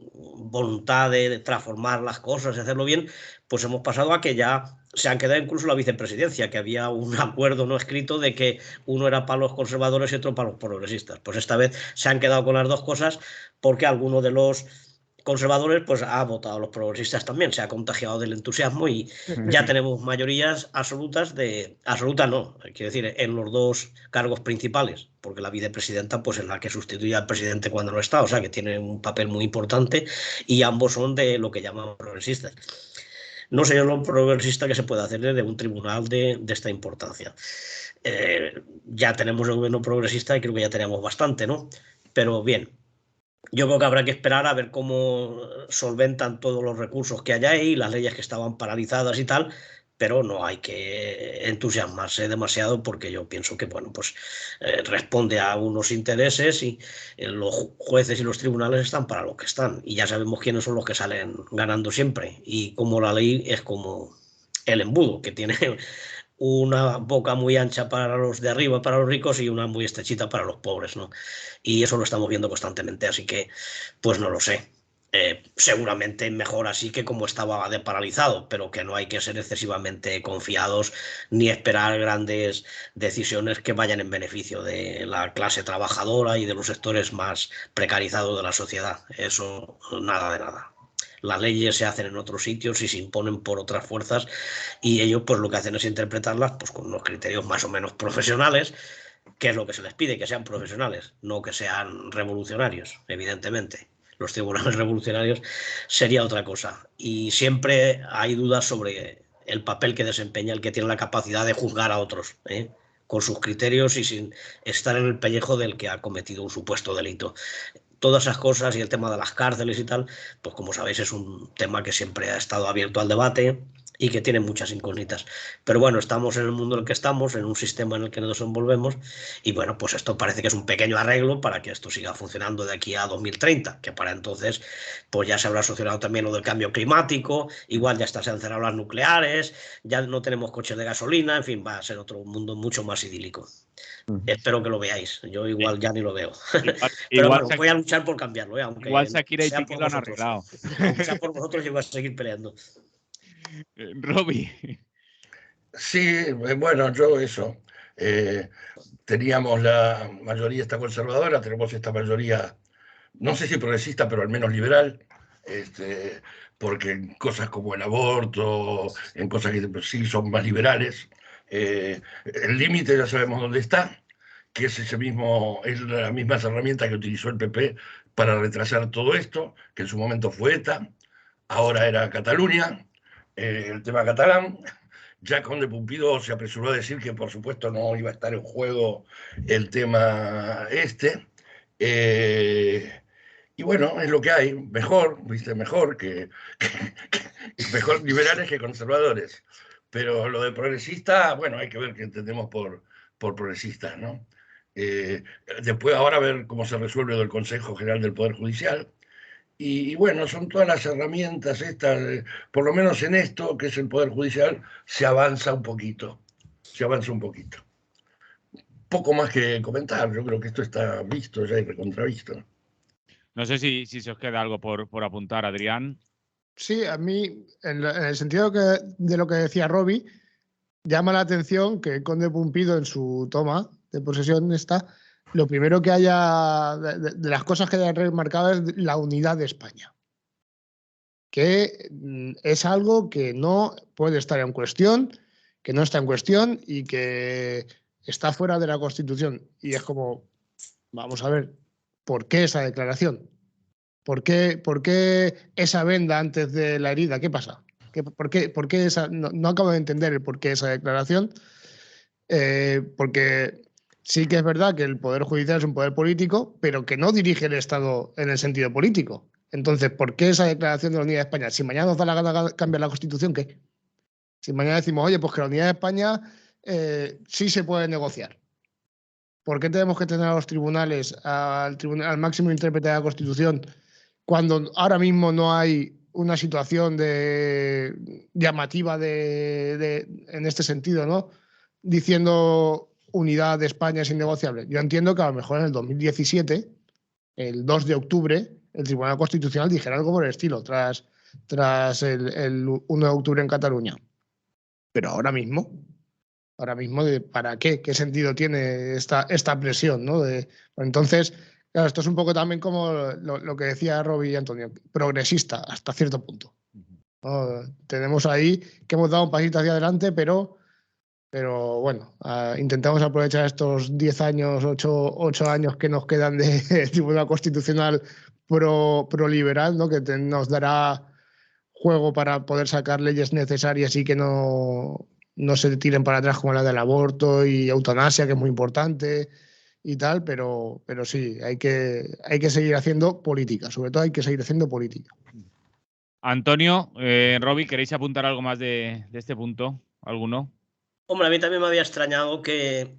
Speaker 3: voluntad de transformar las cosas y hacerlo bien, pues hemos pasado a que ya se han quedado incluso la vicepresidencia, que había un acuerdo no escrito de que uno era para los conservadores y otro para los progresistas. Pues esta vez se han quedado con las dos cosas, porque alguno de los conservadores, pues ha votado a los progresistas también, se ha contagiado del entusiasmo y ya tenemos mayorías absolutas no, quiero decir, en los dos cargos principales, porque la vicepresidenta pues es la que sustituye al presidente cuando no está, o sea que tiene un papel muy importante y ambos son de lo que llamamos progresistas. No sé yo lo progresista que se puede hacer desde un tribunal de esta importancia. Ya tenemos el gobierno progresista y creo que ya tenemos bastante, ¿no? Pero bien, yo creo que habrá que esperar a ver cómo solventan todos los recursos que hay ahí, las leyes que estaban paralizadas y tal, pero no hay que entusiasmarse demasiado porque yo pienso que, bueno, pues responde a unos intereses y los jueces y los tribunales están para lo que están y ya sabemos quiénes son los que salen ganando siempre y como la ley es como el embudo, que tiene una boca muy ancha para los de arriba, para los ricos, y una muy estrechita para los pobres, ¿no? Y eso lo estamos viendo constantemente, así que, pues no lo sé. Seguramente mejor así que como estaba de paralizado, pero que no hay que ser excesivamente confiados ni esperar grandes decisiones que vayan en beneficio de la clase trabajadora y de los sectores más precarizados de la sociedad. Eso, nada de nada. Las leyes se hacen en otros sitios y se imponen por otras fuerzas y ellos pues lo que hacen es interpretarlas pues con unos criterios más o menos profesionales, que es lo que se les pide, que sean profesionales, no que sean revolucionarios, evidentemente. Los tribunales revolucionarios sería otra cosa y siempre hay dudas sobre el papel que desempeña el que tiene la capacidad de juzgar a otros, con sus criterios y sin estar en el pellejo del que ha cometido un supuesto delito. Todas esas cosas y el tema de las cárceles y tal, pues como sabéis es un tema que siempre ha estado abierto al debate y que tiene muchas incógnitas. Pero bueno, estamos en el mundo en el que estamos, en un sistema en el que nos desenvolvemos y bueno, pues esto parece que es un pequeño arreglo para que esto siga funcionando de aquí a 2030, que para entonces pues ya se habrá solucionado también lo del cambio climático, igual ya se han cerrado las nucleares, ya no tenemos coches de gasolina, en fin, va a ser otro mundo mucho más idílico. Espero que lo veáis. Yo igual ya ni lo veo. Pero bueno, voy a luchar por cambiarlo, aunque
Speaker 1: igual Shakira y
Speaker 3: sea
Speaker 1: Piqué
Speaker 3: por
Speaker 1: lo han
Speaker 3: vosotros.
Speaker 1: arreglado.
Speaker 3: Aunque sea por vosotros, yo voy a seguir peleando.
Speaker 1: Robbie.
Speaker 4: Sí, bueno, yo eso. Teníamos la mayoría esta conservadora, tenemos esta mayoría, no sé si progresista, pero al menos liberal, porque en cosas como el aborto, en cosas que sí son más liberales, el límite ya sabemos dónde está, que es es la misma herramienta que utilizó el PP para retrasar todo esto, que en su momento fue ETA, ahora era Cataluña, el tema catalán. Ya Conde Pumpido se apresuró a decir que por supuesto no iba a estar en juego el tema y bueno, es lo que hay, mejor, viste, mejor mejor liberales que conservadores. Pero lo de progresista, bueno, hay que ver qué entendemos por progresistas, ¿no? Después ahora ver cómo se resuelve lo del Consejo General del Poder Judicial. Y bueno, son todas las herramientas estas, por lo menos en esto, que es el Poder Judicial, se avanza un poquito. Poco más que comentar, yo creo que esto está visto ya y recontravisto.
Speaker 1: No sé si se os queda algo por apuntar, Adrián.
Speaker 2: Sí, a mí, en el sentido de lo que decía Robbie, llama la atención que el Conde Pumpido en su toma de posesión lo primero que haya, de las cosas que haya remarcado es la unidad de España, que es algo que no puede estar en cuestión, que no está en cuestión y que está fuera de la Constitución. Y es como, vamos a ver, ¿por qué esa declaración? ¿Por qué esa venda antes de la herida? ¿Qué pasa? ¿Por qué esa? No acabo de entender el por qué esa declaración. Porque sí que es verdad que el Poder Judicial es un poder político, pero que no dirige el Estado en el sentido político. Entonces, ¿por qué esa declaración de la unidad de España? Si mañana nos da la gana cambiar la Constitución, ¿qué? Si mañana decimos, oye, pues que la unidad de España sí se puede negociar. ¿Por qué tenemos que tener a los tribunales, al máximo intérprete de la Constitución, cuando ahora mismo no hay una situación llamativa en este sentido, ¿no? Diciendo unidad de España es innegociable? Yo entiendo que a lo mejor en el 2017, el 2 de octubre, el Tribunal Constitucional dijera algo por el estilo, tras el 1 de octubre en Cataluña. Pero ahora mismo, ¿para qué? ¿Qué sentido tiene esta presión, ¿no? Entonces, Claro, esto es un poco también como lo que decía Robbie y Antonio, progresista hasta cierto punto, ¿no? Tenemos ahí que hemos dado un pasito hacia adelante, pero bueno, intentamos aprovechar estos 10 años, 8 años que nos quedan de Tribunal Constitucional pro liberal, ¿no? Que nos dará juego para poder sacar leyes necesarias y que no se tiren para atrás como la del aborto y eutanasia, que es muy importante y tal, pero sí, hay que seguir haciendo política, sobre todo hay que seguir haciendo política.
Speaker 1: Antonio, Robbie, ¿queréis apuntar algo más de este punto? ¿Alguno?
Speaker 3: Hombre, a mí también me había extrañado que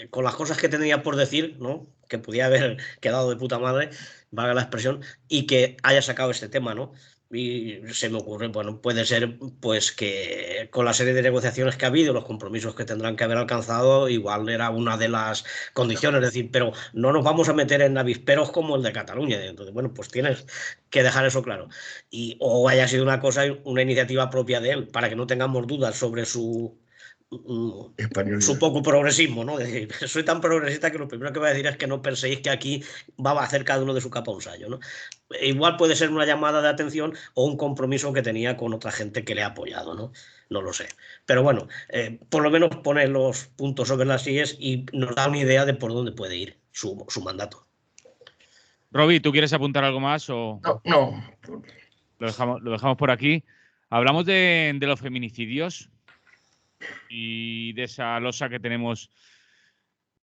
Speaker 3: con las cosas que tenía por decir, ¿no? Que podía haber quedado de puta madre, valga la expresión, y que haya sacado este tema, ¿no? Y se me ocurre, bueno, puede ser pues que con la serie de negociaciones que ha habido, los compromisos que tendrán que haber alcanzado, igual era una de las condiciones, es decir, pero no nos vamos a meter en avisperos como el de Cataluña. Entonces, bueno, pues tienes que dejar eso claro. O haya sido una cosa, una iniciativa propia de él, para que no tengamos dudas sobre su poco progresismo, ¿no? Es decir, soy tan progresista que lo primero que voy a decir es que no penséis que aquí va a hacer cada uno de su capa un sayo, ¿no? Igual puede ser una llamada de atención o un compromiso que tenía con otra gente que le ha apoyado, ¿no? No lo sé. Pero bueno, por lo menos pone los puntos sobre las sillas y nos da una idea de por dónde puede ir su mandato.
Speaker 1: Robbie, ¿tú quieres apuntar algo más o...?
Speaker 4: No.
Speaker 1: Lo dejamos por aquí. Hablamos de los feminicidios y de esa losa que tenemos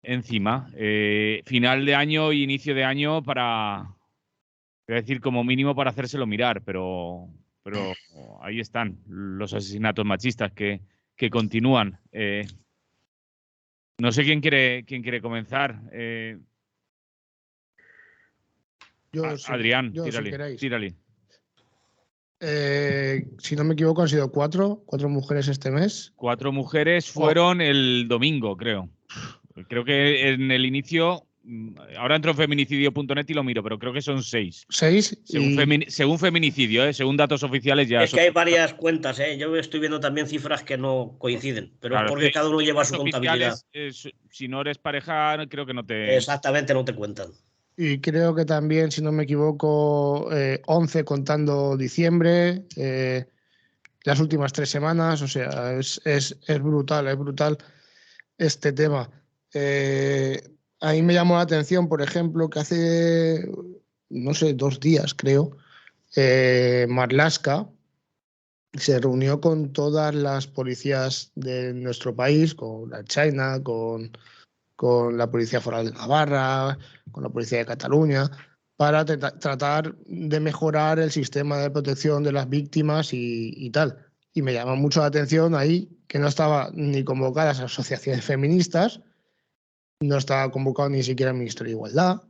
Speaker 1: encima. Final de año y inicio de año para, voy a decir, como mínimo para hacérselo mirar, pero ahí están los asesinatos machistas que continúan. No sé quién quiere comenzar. Adrián, tírale.
Speaker 2: Si no me equivoco, han sido 4 mujeres este mes.
Speaker 1: 4 mujeres fueron el domingo, creo. Creo que en el inicio, ahora entro en feminicidio.net y lo miro, pero creo que son 6.
Speaker 2: 6.
Speaker 1: Según feminicidio, según datos oficiales ya.
Speaker 3: Es que hay varias cuentas, yo estoy viendo también cifras que no coinciden, pero claro, porque cada uno lleva su contabilidad.
Speaker 1: Si no eres pareja, creo que no te...
Speaker 3: Exactamente, no te cuentan.
Speaker 2: Y creo que también, si no me equivoco, 11 contando diciembre, las últimas 3 semanas, o sea, es brutal este tema. A mí me llamó la atención, por ejemplo, que hace, no sé, 2 días, creo, Marlaska se reunió con todas las policías de nuestro país, con la China, con la Policía Foral de Navarra, con la Policía de Cataluña, para tratar de mejorar el sistema de protección de las víctimas y tal. Y me llama mucho la atención ahí que no estaba ni convocadas asociaciones feministas, no estaba convocado ni siquiera el Ministerio de Igualdad.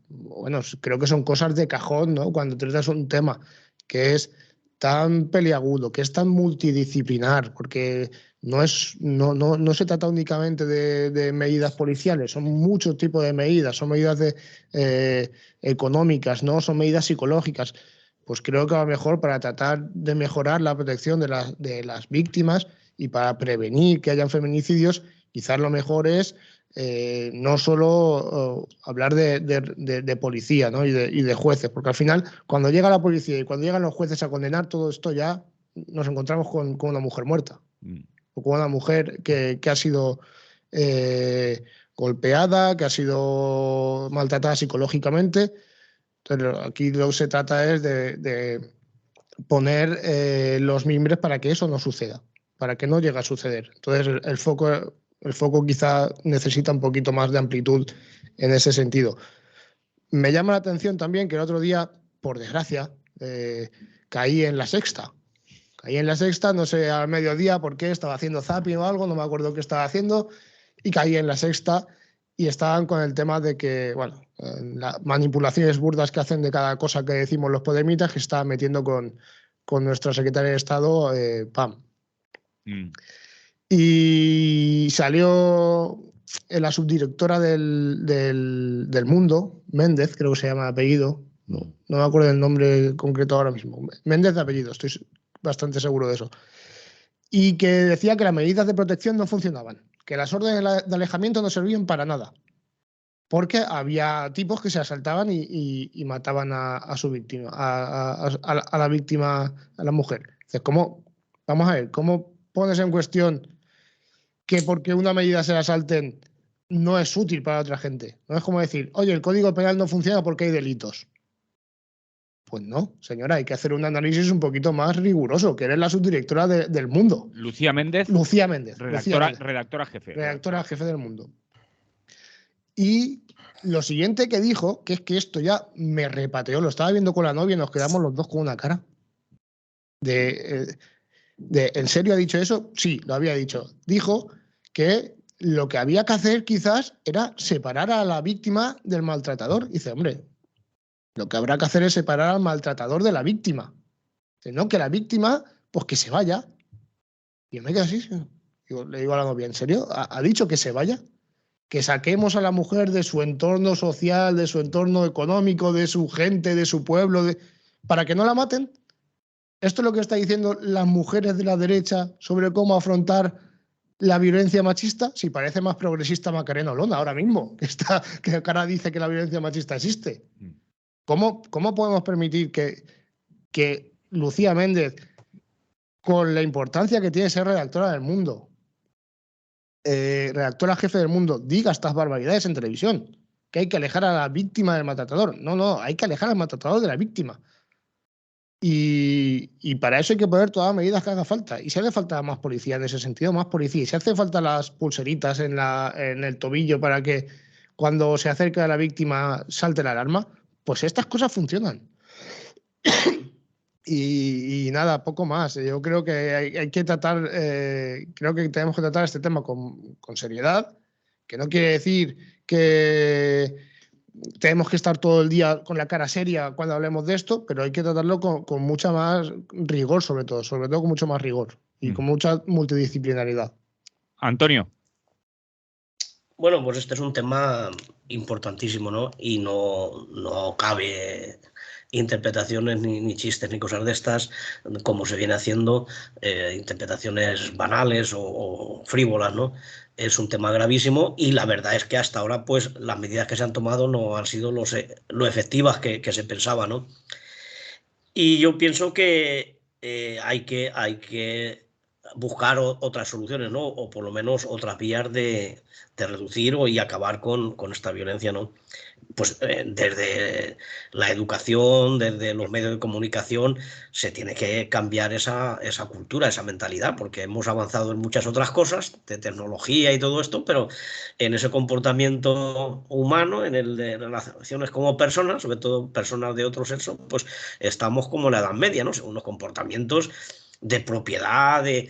Speaker 2: Bueno, creo que son cosas de cajón, ¿no? Cuando tratas un tema que es tan peliagudo, que es tan multidisciplinar, porque no se trata únicamente de medidas policiales, son muchos tipos de medidas, son medidas económicas, ¿no? Son medidas psicológicas. Pues creo que a lo mejor para tratar de mejorar la protección de las víctimas y para prevenir que hayan feminicidios, quizás lo mejor es no solo hablar de policía, ¿no? y de jueces, porque al final cuando llega la policía y cuando llegan los jueces a condenar todo esto ya nos encontramos con una mujer muerta o con una mujer que ha sido golpeada, que ha sido maltratada psicológicamente. Entonces, aquí lo que se trata es de poner los mimbres para que eso no suceda, para que no llegue a suceder. Entonces el foco quizá necesita un poquito más de amplitud en ese sentido. Me llama la atención también que el otro día, por desgracia, caí en La Sexta. No sé, al mediodía por qué, estaba haciendo zapping o algo, no me acuerdo qué estaba haciendo, y caí en La Sexta y estaban con el tema de que, bueno, las manipulaciones burdas que hacen de cada cosa que decimos los podemitas, que estaban metiendo con nuestra secretaria de Estado, Pam. Y salió la subdirectora del Mundo, Méndez, creo que se llama de apellido, no me acuerdo del nombre concreto ahora mismo, Méndez de apellido, estoy bastante seguro de eso, y que decía que las medidas de protección no funcionaban, que las órdenes de alejamiento no servían para nada. porque había tipos que se asaltaban y mataban a su víctima, a la víctima, a la mujer. Entonces, vamos a ver, ¿cómo pones en cuestión que porque una medida se la salten no es útil para otra gente? No es como decir, oye, el Código Penal no funciona porque hay delitos. Pues no, señora, hay que hacer un análisis un poquito más riguroso, que eres la subdirectora del Mundo.
Speaker 1: Lucía Méndez.
Speaker 2: Lucía Méndez.
Speaker 1: Redactora jefe.
Speaker 2: Redactora jefe del Mundo. Y lo siguiente que dijo, que es que esto ya me repateó, lo estaba viendo con la novia y nos quedamos los dos con una cara. ¿En serio ha dicho eso? Sí, lo había dicho. Dijo que lo que había que hacer quizás era separar a la víctima del maltratador. Dice, hombre, lo que habrá que hacer es separar al maltratador de la víctima. Dice, no, que la víctima, pues que se vaya. Y yo me quedo así. Le digo a la novia, ¿en serio? ¿Ha dicho que se vaya? Que saquemos a la mujer de su entorno social, de su entorno económico, de su gente, de su pueblo, para que no la maten. Esto es lo que está diciendo las mujeres de la derecha sobre cómo afrontar la violencia machista. Si parece más progresista Macarena Olona ahora mismo, que ahora dice que la violencia machista existe. ¿Cómo podemos permitir que Lucía Méndez, con la importancia que tiene ser redactora del Mundo, redactora jefe del Mundo, diga estas barbaridades en televisión? Que hay que alejar a la víctima del maltratador. No, hay que alejar al maltratador de la víctima. Y para eso hay que poner todas las medidas que haga falta. Y si hace falta más policía en ese sentido, más policía. Y si hace falta las pulseritas en el tobillo para que cuando se acerque a la víctima salte la alarma, pues estas cosas funcionan. Y nada, poco más. Yo creo que hay que tratar, creo que tenemos que tratar este tema con seriedad, que no quiere decir que tenemos que estar todo el día con la cara seria cuando hablemos de esto, pero hay que tratarlo con mucha más rigor, sobre todo con mucho más rigor y con mucha multidisciplinaridad.
Speaker 1: Antonio.
Speaker 3: Bueno, pues este es un tema importantísimo, ¿no? Y no cabe interpretaciones ni chistes ni cosas de estas, como se viene haciendo, interpretaciones banales o frívolas, ¿no? Es un tema gravísimo y la verdad es que hasta ahora pues las medidas que se han tomado no han sido lo efectivas que se pensaba, ¿no? Y yo pienso que hay que buscar otras soluciones, ¿no? O por lo menos otras vías de reducir y acabar con esta violencia, ¿no? Pues desde la educación, desde los medios de comunicación, se tiene que cambiar esa cultura, esa mentalidad, porque hemos avanzado en muchas otras cosas, de tecnología y todo esto, pero en ese comportamiento humano, en el de relaciones como personas, sobre todo personas de otro sexo, pues estamos como en la Edad Media, ¿no? Unos comportamientos de propiedad, de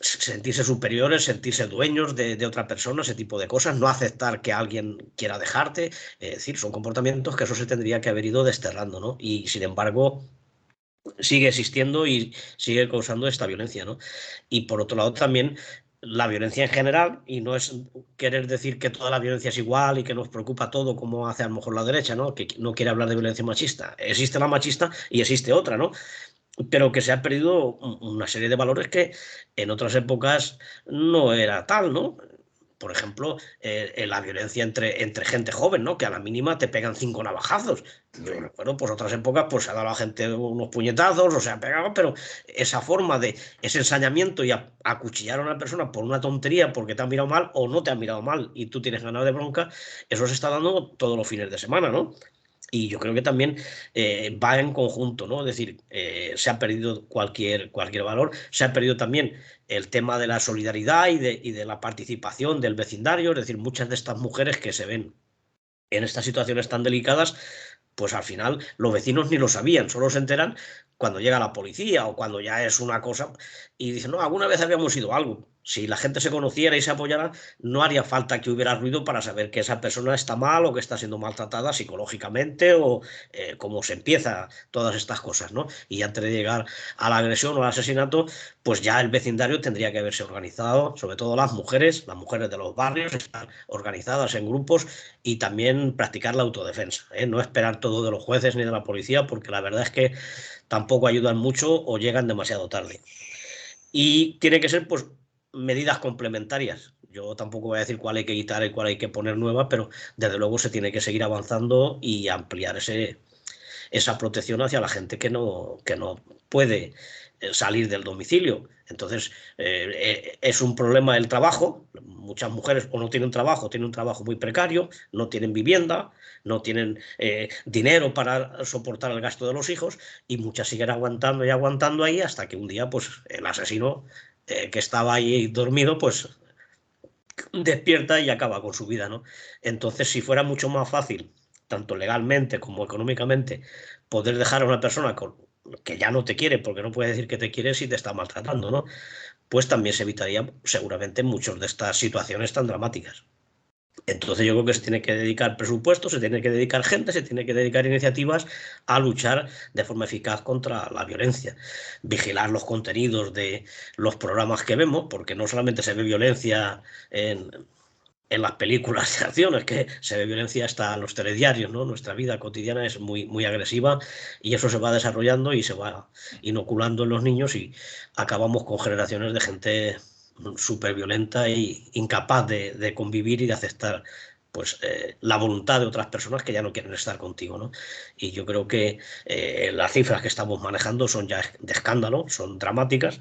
Speaker 3: sentirse superiores, sentirse dueños de otra persona, ese tipo de cosas, no aceptar que alguien quiera dejarte, es decir, son comportamientos que eso se tendría que haber ido desterrando, ¿no? Y sin embargo sigue existiendo y sigue causando esta violencia, ¿no? Y por otro lado también la violencia en general, y no es querer decir que toda la violencia es igual y que nos preocupa todo como hace a lo mejor la derecha, ¿no? Que no quiere hablar de violencia machista. Existe la machista y existe otra, ¿no? Pero que se ha perdido una serie de valores que en otras épocas no era tal, ¿no? Por ejemplo, la violencia entre gente joven, ¿no? Que a la mínima te pegan 5 navajazos. Yo recuerdo, pues otras épocas, pues se ha dado a la gente unos puñetazos o se ha pegado, pero esa forma de ese ensañamiento y acuchillar a una persona por una tontería porque te han mirado mal o no te han mirado mal y tú tienes ganas de bronca, eso se está dando todos los fines de semana, ¿no? Y yo creo que también va en conjunto, ¿no? Es decir, se ha perdido cualquier valor, se ha perdido también el tema de la solidaridad y de la participación del vecindario, es decir, muchas de estas mujeres que se ven en estas situaciones tan delicadas, pues al final los vecinos ni lo sabían, solo se enteran cuando llega la policía o cuando ya es una cosa y dicen, no, alguna vez habíamos ido a algo. Si la gente se conociera y se apoyara, no haría falta que hubiera ruido para saber que esa persona está mal o que está siendo maltratada psicológicamente o cómo se empieza todas estas cosas, ¿no? Y antes de llegar a la agresión o al asesinato, pues ya el vecindario tendría que haberse organizado, sobre todo las mujeres de los barrios, estar organizadas en grupos y también practicar la autodefensa, ¿eh? No esperar todo de los jueces ni de la policía, porque la verdad es que tampoco ayudan mucho o llegan demasiado tarde. Y tiene que ser, pues, medidas complementarias. Yo tampoco voy a decir cuál hay que quitar y cuál hay que poner nueva, pero desde luego se tiene que seguir avanzando y ampliar esa protección hacia la gente que no puede salir del domicilio. Entonces, es un problema el trabajo. Muchas mujeres o no tienen un trabajo muy precario, no tienen vivienda, no tienen dinero para soportar el gasto de los hijos, y muchas siguen aguantando y aguantando ahí hasta que un día pues el asesino que estaba ahí dormido pues despierta y acaba con su vida, ¿no? Entonces, si fuera mucho más fácil, tanto legalmente como económicamente, poder dejar a una persona que ya no te quiere, porque no puede decir que te quiere si te está maltratando, ¿no? Pues también se evitaría seguramente muchas de estas situaciones tan dramáticas. Entonces yo creo que se tiene que dedicar presupuesto, se tiene que dedicar gente, se tiene que dedicar iniciativas a luchar de forma eficaz contra la violencia. Vigilar los contenidos de los programas que vemos, porque no solamente se ve violencia en las películas de acción, es que se ve violencia hasta en los telediarios, ¿no? Nuestra vida cotidiana es muy, muy agresiva, y eso se va desarrollando y se va inoculando en los niños, y acabamos con generaciones de gente súper violenta e incapaz de convivir y de aceptar pues la voluntad de otras personas que ya no quieren estar contigo, ¿no? Y yo creo que las cifras que estamos manejando son ya de escándalo, son dramáticas.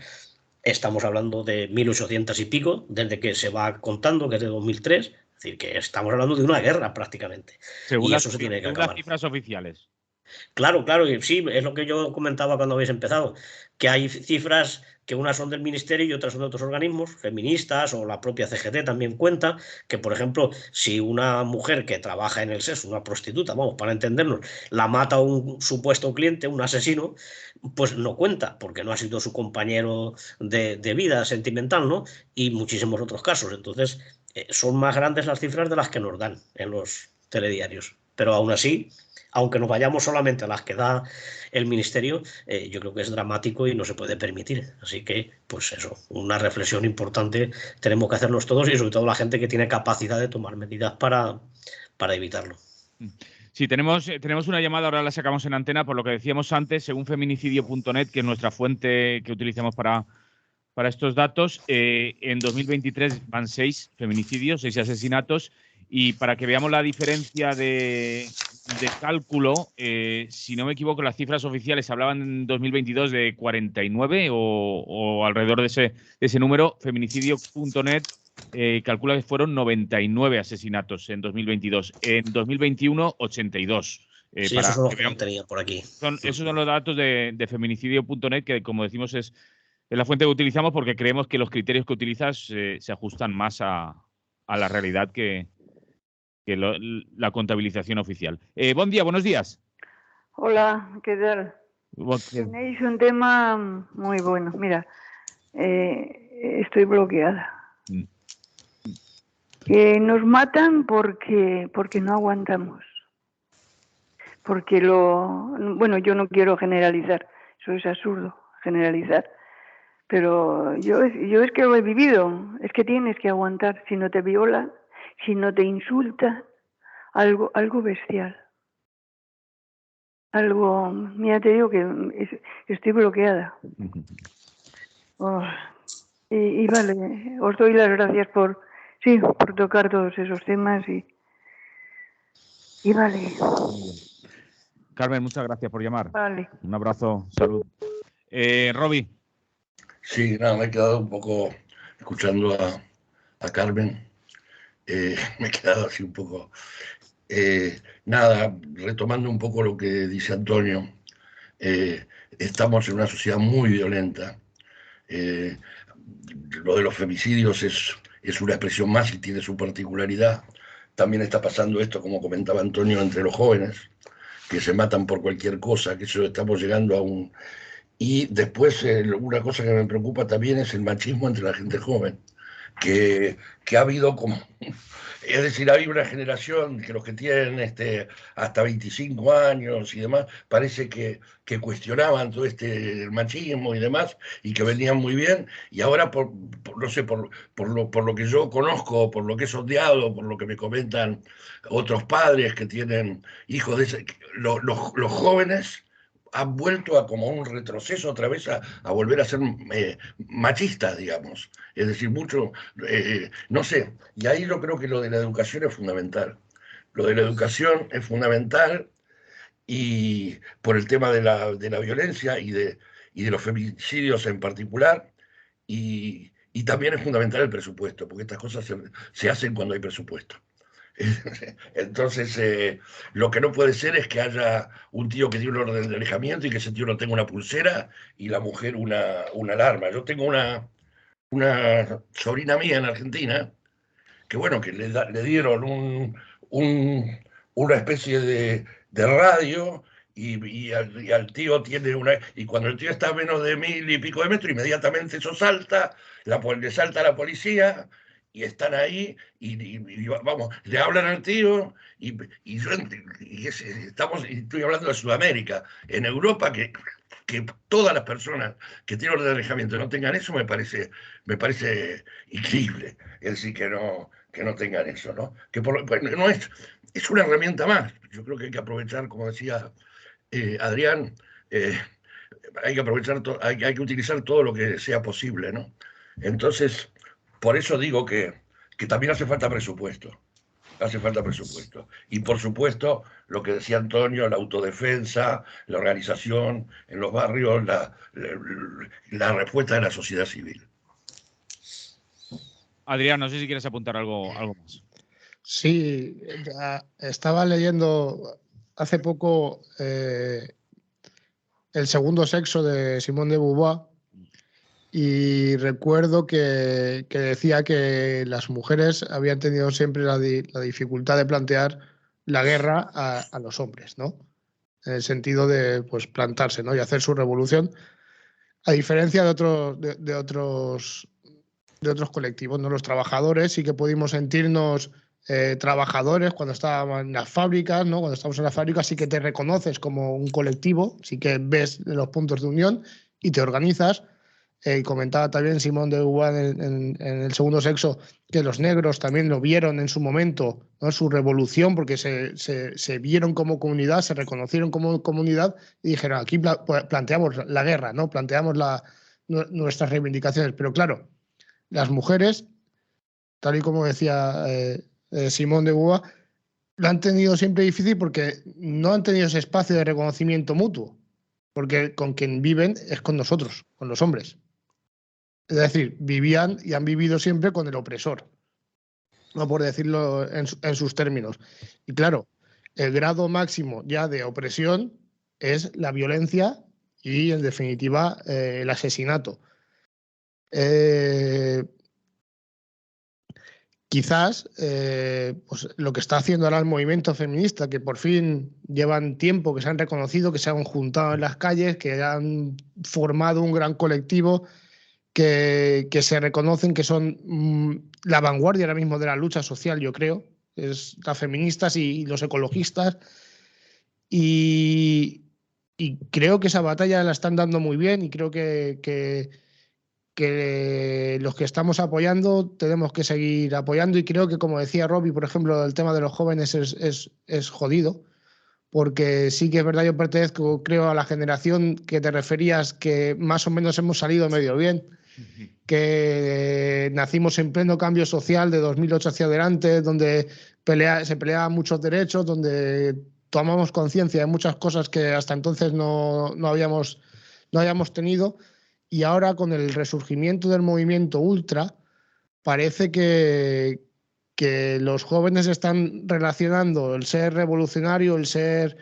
Speaker 3: Estamos hablando de 1800 y pico, desde que se va contando, que es de 2003. Es decir, que estamos hablando de una guerra prácticamente.
Speaker 1: Según
Speaker 3: Y eso se tiene que
Speaker 1: según
Speaker 3: acabar.
Speaker 1: las cifras oficiales.
Speaker 3: Claro, claro, y sí, es lo que yo comentaba cuando habéis empezado, que hay cifras que unas son del Ministerio y otras son de otros organismos, feministas, o la propia CGT también cuenta, que por ejemplo, si una mujer que trabaja en el sexo, una prostituta, vamos, para entendernos, la mata a un supuesto cliente, un asesino, pues no cuenta, porque no ha sido su compañero de vida sentimental, ¿no? Y muchísimos otros casos. Entonces, son más grandes las cifras de las que nos dan en los telediarios. Pero aún así, aunque nos vayamos solamente a las que da el Ministerio, yo creo que es dramático y no se puede permitir. Así que, pues eso, una reflexión importante tenemos que hacernos todos, y sobre todo la gente que tiene capacidad de tomar medidas para evitarlo.
Speaker 1: Sí, tenemos una llamada, ahora la sacamos en antena, por lo que decíamos antes, según feminicidio.net, que es nuestra fuente que utilizamos para estos datos, en 2023 van 6 feminicidios, 6 asesinatos, y para que veamos la diferencia de cálculo, si no me equivoco, las cifras oficiales hablaban en 2022 de 49 o alrededor de ese número. Feminicidio.net calcula que fueron 99 asesinatos en 2022. En 2021, 82.
Speaker 3: Sí, esos son los que yo tenía por aquí.
Speaker 1: Esos son los datos de feminicidio.net, que, como decimos, es la fuente que utilizamos porque creemos que los criterios que utilizas se ajustan más a la realidad que la contabilización oficial. Buen día, buenos días.
Speaker 7: Hola, ¿qué tal? Tenéis un tema muy bueno. Mira, estoy bloqueada. Nos matan porque no aguantamos. Porque bueno, yo no quiero generalizar, eso es absurdo, generalizar. Pero yo es que lo he vivido, es que tienes que aguantar, si no te violan, si no te insultan, algo bestial. Algo, mira, te digo que estoy bloqueada. Oh, y vale, os doy las gracias por tocar todos esos temas y vale.
Speaker 1: Carmen, muchas gracias por llamar.
Speaker 7: Vale.
Speaker 1: Un abrazo, salud. Roby.
Speaker 4: Sí, nada, me he quedado un poco escuchando a Carmen. Me he quedado así un poco... nada, retomando un poco lo que dice Antonio, estamos en una sociedad muy violenta. Lo de los femicidios es una expresión más y tiene su particularidad. También está pasando esto, como comentaba Antonio, entre los jóvenes, que se matan por cualquier cosa, que eso estamos llegando a un... Y después una cosa que me preocupa también es el machismo entre la gente joven, que ha habido como... Es decir, hay una generación que los que tienen hasta 25 años y demás, parece que cuestionaban todo el machismo y demás, y que venían muy bien, y ahora, no sé, por lo que yo conozco, por lo que he sondeado, por lo que me comentan otros padres que tienen hijos los jóvenes han vuelto a como un retroceso otra vez a volver a ser machistas, digamos. Es decir, mucho, no sé, y ahí yo creo que lo de la educación es fundamental. Lo de la educación es fundamental y por el tema de la violencia y de los feminicidios en particular, y también es fundamental el presupuesto, porque estas cosas se hacen cuando hay presupuesto. Entonces, lo que no puede ser es que haya un tío que tiene un orden de alejamiento y que ese tío no tenga una pulsera y la mujer una alarma. Yo tengo una sobrina mía en Argentina que, bueno, que le dieron una especie de radio y al tío tiene una... Y cuando el tío está a menos de 1000 y pico de metros, inmediatamente eso salta, le salta a la policía y están ahí y vamos, le hablan al tío y estoy hablando de Sudamérica. En Europa, que todas las personas que tienen orden de alejamiento no tengan eso, me parece increíble. Es decir, que no tengan eso, ¿no? Que no es una herramienta más. Yo creo que hay que aprovechar, como decía Adrián, hay que aprovechar, hay que utilizar todo lo que sea posible, ¿no? Entonces, por eso digo que también hace falta presupuesto. Hace falta presupuesto. Y por supuesto, lo que decía Antonio, la autodefensa, la organización en los barrios, la respuesta de la sociedad civil.
Speaker 1: Adrián, no sé si quieres apuntar algo más.
Speaker 2: Sí, estaba leyendo hace poco El segundo sexo de Simone de Beauvoir y recuerdo que decía que las mujeres habían tenido siempre la dificultad de plantear la guerra a los hombres, ¿no? En el sentido de pues, plantarse, ¿no? Y hacer su revolución, a diferencia de otros colectivos, ¿no? Los trabajadores sí que pudimos sentirnos trabajadores cuando estábamos en las fábricas, ¿no? Cuando estamos en las fábricas sí que te reconoces como un colectivo, sí que ves los puntos de unión y te organizas. Comentaba también Simone de Beauvoir en El segundo sexo que los negros también lo vieron en su momento, ¿no? Su revolución, porque se vieron como comunidad, se reconocieron como comunidad y dijeron, aquí planteamos la guerra, ¿no? Planteamos nuestras reivindicaciones. Pero claro, las mujeres, tal y como decía Simone de Beauvoir, lo han tenido siempre difícil porque no han tenido ese espacio de reconocimiento mutuo, porque con quien viven es con nosotros, con los hombres. Es decir, vivían y han vivido siempre con el opresor, no por decirlo en sus términos. Y claro, el grado máximo ya de opresión es la violencia y, en definitiva, el asesinato. Quizás pues lo que está haciendo ahora el movimiento feminista, que por fin llevan tiempo, que se han reconocido, que se han juntado en las calles, que han formado un gran colectivo, que se reconocen que son la vanguardia ahora mismo de la lucha social, yo creo, es las feministas y los ecologistas, y creo que esa batalla la están dando muy bien y creo que los que estamos apoyando tenemos que seguir apoyando, y creo que, como decía Robbie, por ejemplo, el tema de los jóvenes es jodido, porque sí que es verdad, yo pertenezco, creo, a la generación que te referías, que más o menos hemos salido medio bien, que nacimos en pleno cambio social de 2008 hacia adelante, donde se peleaban muchos derechos, donde tomamos conciencia de muchas cosas que hasta entonces no habíamos tenido. Y ahora, con el resurgimiento del movimiento ultra, parece que los jóvenes están relacionando el ser revolucionario, el ser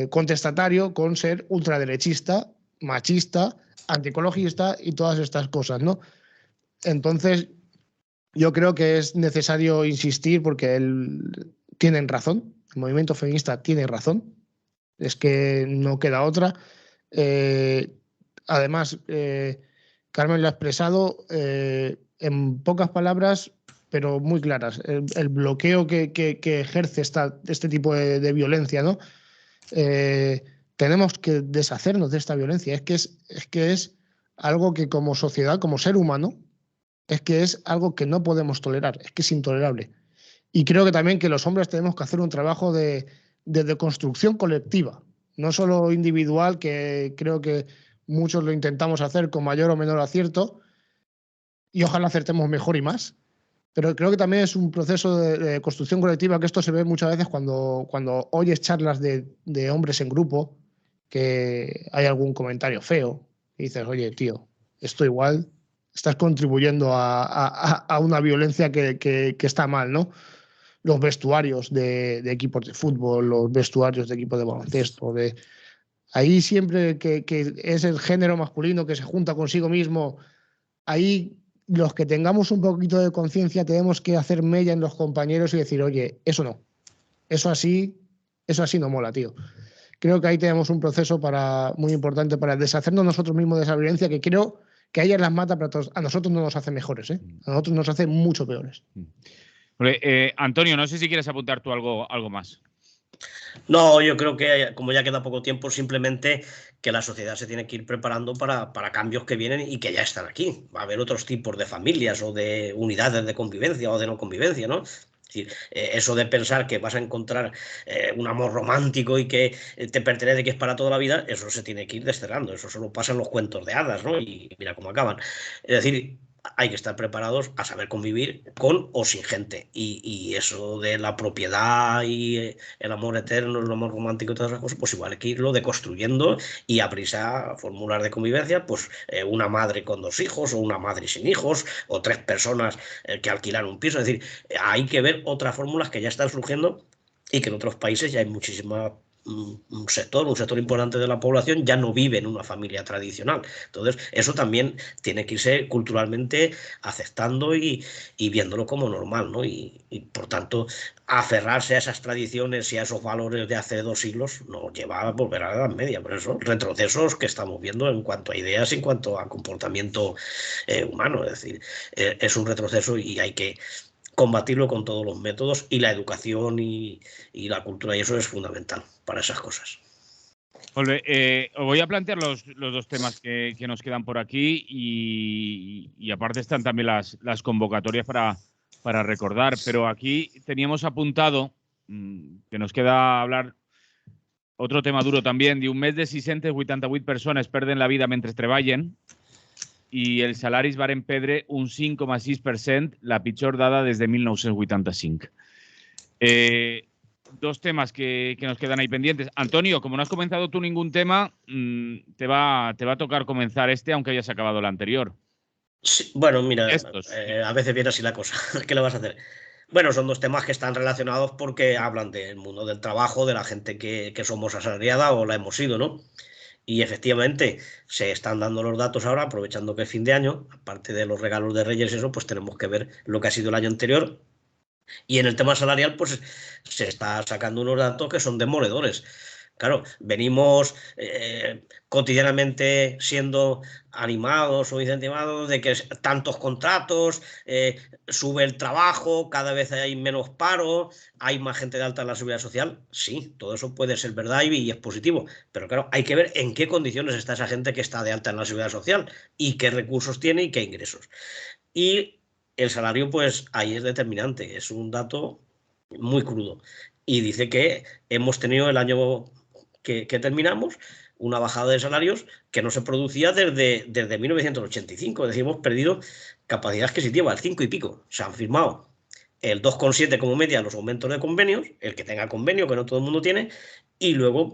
Speaker 2: contestatario, con ser ultraderechista, machista, antiecologista y todas estas cosas, ¿no? Entonces, yo creo que es necesario insistir porque tienen razón, el movimiento feminista tiene razón, es que no queda otra. Además, Carmen lo ha expresado en pocas palabras, pero muy claras, el bloqueo que ejerce este tipo de violencia, ¿no? Tenemos que deshacernos de esta violencia. Es que es algo que, como sociedad, como ser humano, es algo que no podemos tolerar, es que es intolerable. Y creo que también que los hombres tenemos que hacer un trabajo de deconstrucción colectiva, no solo individual, que creo que muchos lo intentamos hacer con mayor o menor acierto, y ojalá acertemos mejor y más. Pero creo que también es un proceso de construcción colectiva, que esto se ve muchas veces cuando oyes charlas de hombres en grupo, que hay algún comentario feo, y dices, oye, tío, esto igual estás contribuyendo a una violencia que está mal, ¿no? Los vestuarios de equipos de fútbol, los vestuarios de equipos de baloncesto, ahí siempre que es el género masculino que se junta consigo mismo, ahí los que tengamos un poquito de conciencia tenemos que hacer mella en los compañeros y decir, oye, eso no, eso así no mola, tío. Creo que ahí tenemos un proceso muy importante para deshacernos nosotros mismos de esa violencia, que creo que a ellas las mata, pero a nosotros no nos hace mejores, ¿eh? A nosotros nos hace mucho peores.
Speaker 1: Antonio, no sé si quieres apuntar tú algo más.
Speaker 3: No, yo creo que como ya queda poco tiempo, simplemente que la sociedad se tiene que ir preparando para cambios que vienen y que ya están aquí. Va a haber otros tipos de familias o de unidades de convivencia o de no convivencia, ¿no? Es decir, eso de pensar que vas a encontrar un amor romántico y que te pertenece, que es para toda la vida, eso se tiene que ir desterrando. Eso solo pasa en los cuentos de hadas, ¿no? Y mira cómo acaban. Es decir, hay que estar preparados a saber convivir con o sin gente. Y eso de la propiedad y el amor eterno, el amor romántico y todas esas cosas, pues igual hay que irlo deconstruyendo y abrirse a formular de convivencia, pues una madre con 2 hijos o una madre sin hijos o 3 personas que alquilan un piso. Es decir, hay que ver otras fórmulas que ya están surgiendo y que en otros países ya hay muchísima... un sector importante de la población ya no vive en una familia tradicional. Entonces, eso también tiene que irse culturalmente aceptando y viéndolo como normal, ¿no? Y por tanto, aferrarse a esas tradiciones y a esos valores de hace 2 siglos nos lleva a volver a la Edad Media. Por eso, retrocesos que estamos viendo en cuanto a ideas, en cuanto a comportamiento humano. Es decir, es un retroceso y hay que combatirlo con todos los métodos, y la educación y la cultura, y eso es fundamental para esas cosas.
Speaker 1: Os voy a plantear los 2 temas que nos quedan por aquí y aparte están también las convocatorias para recordar, pero aquí teníamos apuntado que nos queda hablar otro tema duro también, de 1 mes de 688 persones perden la vida mentre treballen i els salaris varen perdre un 5,6%, la pitjor dada des de 1985. 2 temas que nos quedan ahí pendientes. Antonio, como no has comenzado tú ningún tema, te va a tocar comenzar aunque hayas acabado el anterior.
Speaker 3: Sí, bueno, mira, a veces viene así la cosa. ¿Qué le vas a hacer? Bueno, son 2 temas que están relacionados porque hablan del mundo del trabajo, de la gente que somos asalariada o la hemos sido, ¿no? Y efectivamente se están dando los datos ahora, aprovechando que es fin de año, aparte de los regalos de Reyes y eso, pues tenemos que ver lo que ha sido el año anterior. Y en el tema salarial, pues se está sacando unos datos que son demoledores. Claro, venimos cotidianamente siendo animados o incentivados de que tantos contratos, sube el trabajo, cada vez hay menos paro, hay más gente de alta en la seguridad social. Sí, todo eso puede ser verdad y es positivo, pero claro, hay que ver en qué condiciones está esa gente que está de alta en la seguridad social y qué recursos tiene y qué ingresos. Y el salario, pues ahí es determinante, es un dato muy crudo. Y dice que hemos tenido el año que terminamos una bajada de salarios que no se producía desde 1985. Es decir, hemos perdido capacidad adquisitiva, el 5 y pico. Se han firmado el 2,7 como media los aumentos de convenios, el que tenga convenio, que no todo el mundo tiene, y luego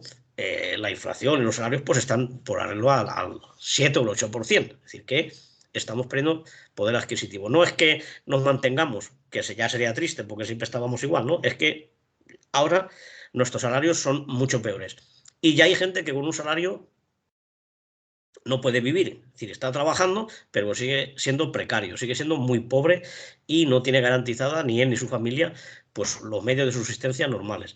Speaker 3: la inflación y los salarios pues están por arriba al 7 o el 8%. Es decir, que estamos perdiendo poder adquisitivo. No es que nos mantengamos, que ya sería triste porque siempre estábamos igual, ¿no? Es que ahora nuestros salarios son mucho peores. Y ya hay gente que con un salario no puede vivir. Es decir, está trabajando, pero sigue siendo precario, sigue siendo muy pobre y no tiene garantizada ni él ni su familia pues los medios de subsistencia normales.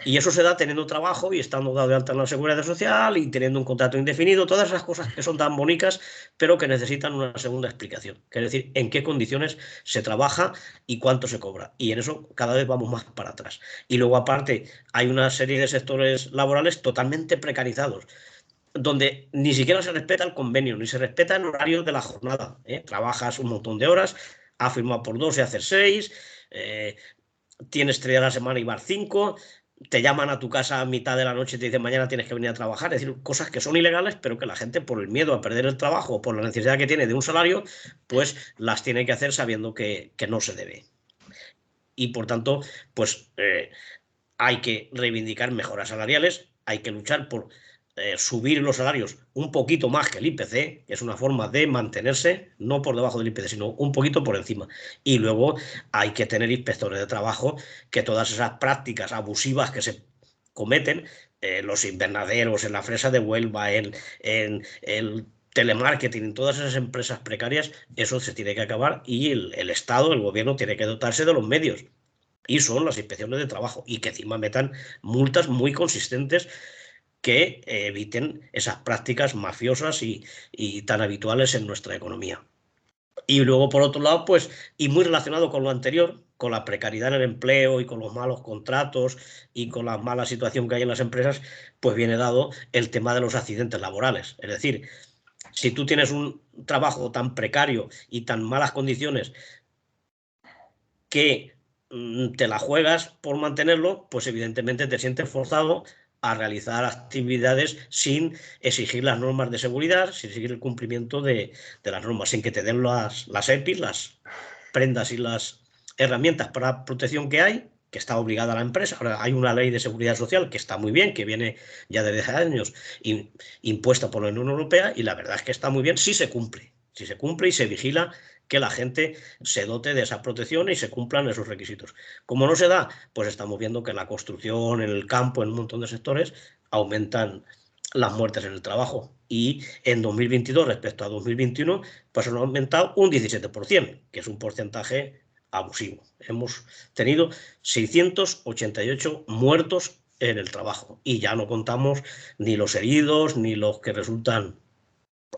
Speaker 3: Y eso se da teniendo trabajo y estando dado de alta en la seguridad social y teniendo un contrato indefinido, todas esas cosas que son tan bonitas, pero que necesitan una segunda explicación. Es decir, en qué condiciones se trabaja y cuánto se cobra. Y en eso cada vez vamos más para atrás. Y luego, aparte, hay una serie de sectores laborales totalmente precarizados, donde ni siquiera se respeta el convenio, ni se respeta el horario de la jornada. Trabajas un montón de horas, has firmado por 2 y hacer 6, tienes 3 a la semana y vas 5. te llaman a tu casa a mitad de la noche y te dicen mañana tienes que venir a trabajar. Es decir, cosas que son ilegales, pero que la gente, por el miedo a perder el trabajo o por la necesidad que tiene de un salario, pues las tiene que hacer sabiendo que no se debe. Y por tanto, pues hay que reivindicar mejoras salariales, hay que luchar por subir los salarios un poquito más que el IPC, que es una forma de mantenerse, no por debajo del IPC, sino un poquito por encima. Y luego hay que tener inspectores de trabajo, que todas esas prácticas abusivas que se cometen, los invernaderos, en la fresa de Huelva, en el telemarketing, en todas esas empresas precarias, eso se tiene que acabar y el Estado, el gobierno, tiene que dotarse de los medios. Y son las inspecciones de trabajo, y que encima metan multas muy consistentes que eviten esas prácticas mafiosas y tan habituales en nuestra economía. Y luego, por otro lado, pues, y muy relacionado con lo anterior, con la precariedad en el empleo y con los malos contratos y con la mala situación que hay en las empresas, pues viene dado el tema de los accidentes laborales. Es decir, si tú tienes un trabajo tan precario y tan malas condiciones que te la juegas por mantenerlo, pues evidentemente te sientes forzado a realizar actividades sin exigir las normas de seguridad, sin exigir el cumplimiento de las normas, sin que te den las EPIs, las prendas y las herramientas para protección que hay, que está obligada la empresa. Ahora hay una ley de seguridad social que está muy bien, que viene ya desde hace años impuesta por la Unión Europea, y la verdad es que está muy bien si se cumple y se vigila que la gente se dote de esa protección y se cumplan esos requisitos. Como no se da, pues estamos viendo que en la construcción, en el campo, en un montón de sectores, aumentan las muertes en el trabajo. Y en 2022 respecto a 2021, pues han aumentado un 17%, que es un porcentaje abusivo. Hemos tenido 688 muertos en el trabajo, y ya no contamos ni los heridos ni los que resultan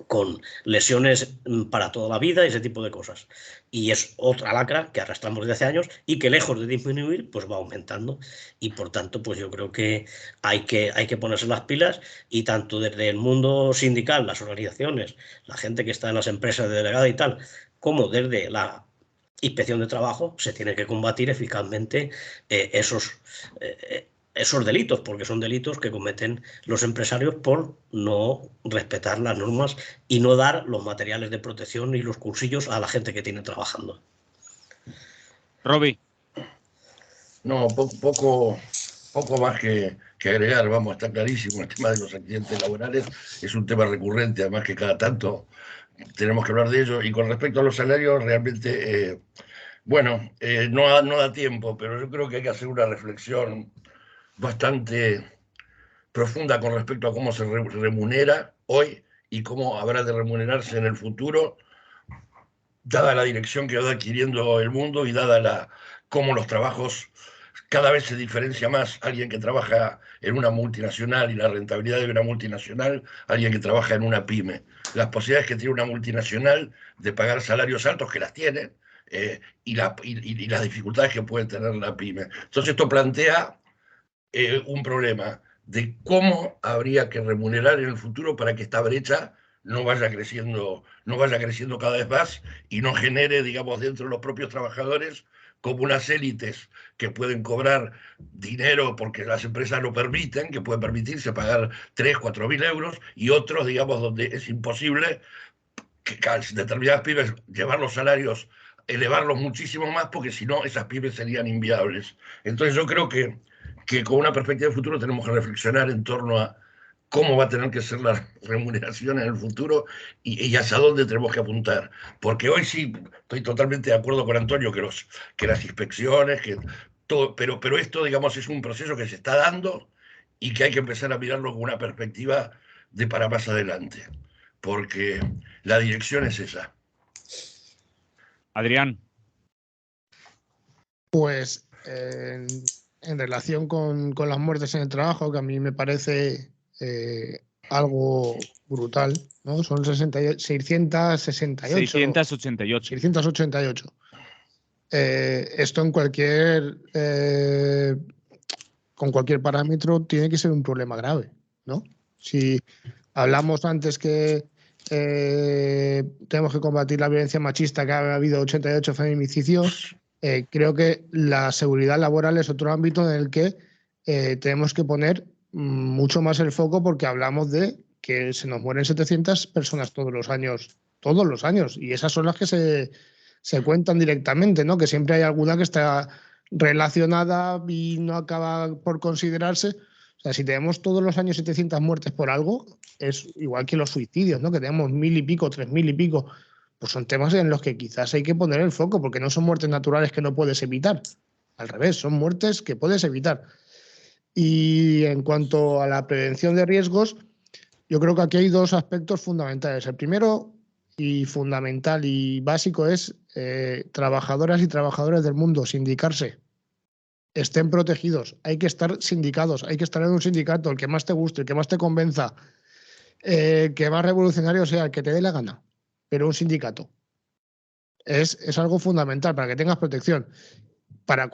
Speaker 3: con lesiones para toda la vida y ese tipo de cosas. Y es otra lacra que arrastramos desde hace años y que, lejos de disminuir, pues va aumentando. Y por tanto, pues yo creo que hay que ponerse las pilas, y tanto desde el mundo sindical, las organizaciones, la gente que está en las empresas de delegada y tal, como desde la Inspección de Trabajo, se tiene que combatir eficazmente esos delitos, porque son delitos que cometen los empresarios por no respetar las normas y no dar los materiales de protección y los cursillos a la gente que tiene trabajando.
Speaker 1: Roby.
Speaker 4: No, poco más que agregar, vamos, está clarísimo. El tema de los accidentes laborales es un tema recurrente, además que cada tanto tenemos que hablar de ello. Y con respecto a los salarios, realmente, no da tiempo, pero yo creo que hay que hacer una reflexión bastante profunda con respecto a cómo se remunera hoy y cómo habrá de remunerarse en el futuro, dada la dirección que va adquiriendo el mundo y dada cómo los trabajos cada vez se diferencia más alguien que trabaja en una multinacional y la rentabilidad de una multinacional, alguien que trabaja en una pyme. Las posibilidades que tiene una multinacional de pagar salarios altos, que las tiene, y las dificultades que puede tener la pyme. Entonces esto plantea un problema de cómo habría que remunerar en el futuro para que esta brecha no vaya creciendo cada vez más y no genere, digamos, dentro de los propios trabajadores como unas élites que pueden cobrar dinero porque las empresas lo permiten, que pueden permitirse pagar 3.000, 4.000 euros, y otros, digamos, donde es imposible que determinadas pymes llevar los salarios, elevarlos muchísimo más, porque si no, esas pymes serían inviables. Entonces yo creo que con una perspectiva de futuro tenemos que reflexionar en torno a cómo va a tener que ser la remuneración en el futuro y hacia dónde tenemos que apuntar. Porque hoy sí estoy totalmente de acuerdo con Antonio que las inspecciones, que todo, pero esto, digamos, es un proceso que se está dando y que hay que empezar a mirarlo con una perspectiva de para más adelante, porque la dirección es esa.
Speaker 1: Adrián.
Speaker 2: Pues en relación con las muertes en el trabajo, que a mí me parece algo brutal, ¿no? Son 688. Esto en con cualquier parámetro tiene que ser un problema grave, ¿no? Si hablamos antes que tenemos que combatir la violencia machista, que ha habido 88 feminicidios, creo que la seguridad laboral es otro ámbito en el que tenemos que poner mucho más el foco, porque hablamos de que se nos mueren 700 personas todos los años, y esas son las que se cuentan directamente, ¿no? Que siempre hay alguna que está relacionada y no acaba por considerarse. O sea, si tenemos todos los años 700 muertes por algo, es igual que los suicidios, ¿no? Que tenemos 1000 y pico, 3000 y pico. Pues son temas en los que quizás hay que poner el foco, porque no son muertes naturales que no puedes evitar. Al revés, son muertes que puedes evitar. Y en cuanto a la prevención de riesgos, yo creo que aquí hay dos aspectos fundamentales. El primero, y fundamental y básico, es trabajadoras y trabajadores del mundo, sindicarse. Estén protegidos, hay que estar sindicados, hay que estar en un sindicato, el que más te guste, el que más te convenza, que más revolucionario sea, el que te dé la gana, pero un sindicato. Es algo fundamental para que tengas protección, para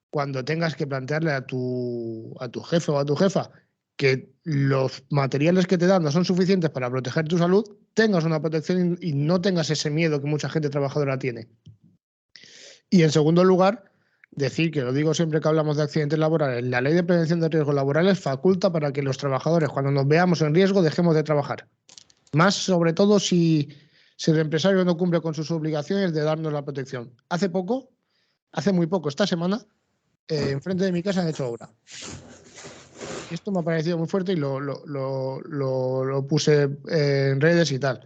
Speaker 2: cuando tengas que plantearle a tu jefe o a tu jefa que los materiales que te dan no son suficientes para proteger tu salud, tengas una protección y no tengas ese miedo que mucha gente trabajadora tiene. Y en segundo lugar, decir, que lo digo siempre que hablamos de accidentes laborales, la Ley de Prevención de Riesgos Laborales faculta para que los trabajadores, cuando nos veamos en riesgo, dejemos de trabajar. Más sobre todo si el empresario no cumple con sus obligaciones de darnos la protección. Hace muy poco, esta semana, enfrente de mi casa han hecho obra. Esto me ha parecido muy fuerte y lo puse en redes y tal.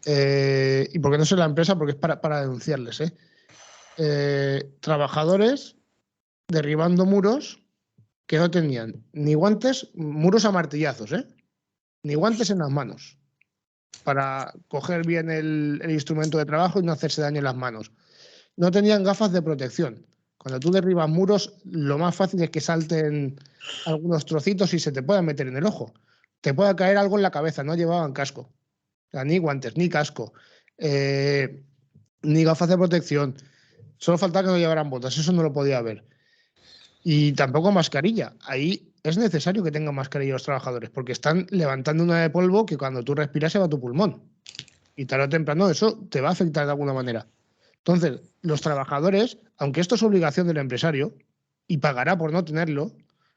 Speaker 2: Y porque no soy la empresa, porque es para denunciarles. Trabajadores derribando muros que no tenían ni guantes, muros a martillazos, ni guantes en las manos, para coger bien el instrumento de trabajo y no hacerse daño en las manos. No tenían gafas de protección. Cuando tú derribas muros, lo más fácil es que salten algunos trocitos y se te puedan meter en el ojo. Te pueda caer algo en la cabeza, no llevaban casco. O sea, ni guantes, ni casco, ni gafas de protección. Solo faltaba que no llevaran botas, eso no lo podía ver. Y tampoco mascarilla. Ahí es necesario que tengan mascarilla los trabajadores, porque están levantando una de polvo que cuando tú respiras se va a tu pulmón. Y tarde o temprano eso te va a afectar de alguna manera. Entonces, los trabajadores, aunque esto es obligación del empresario y pagará por no tenerlo,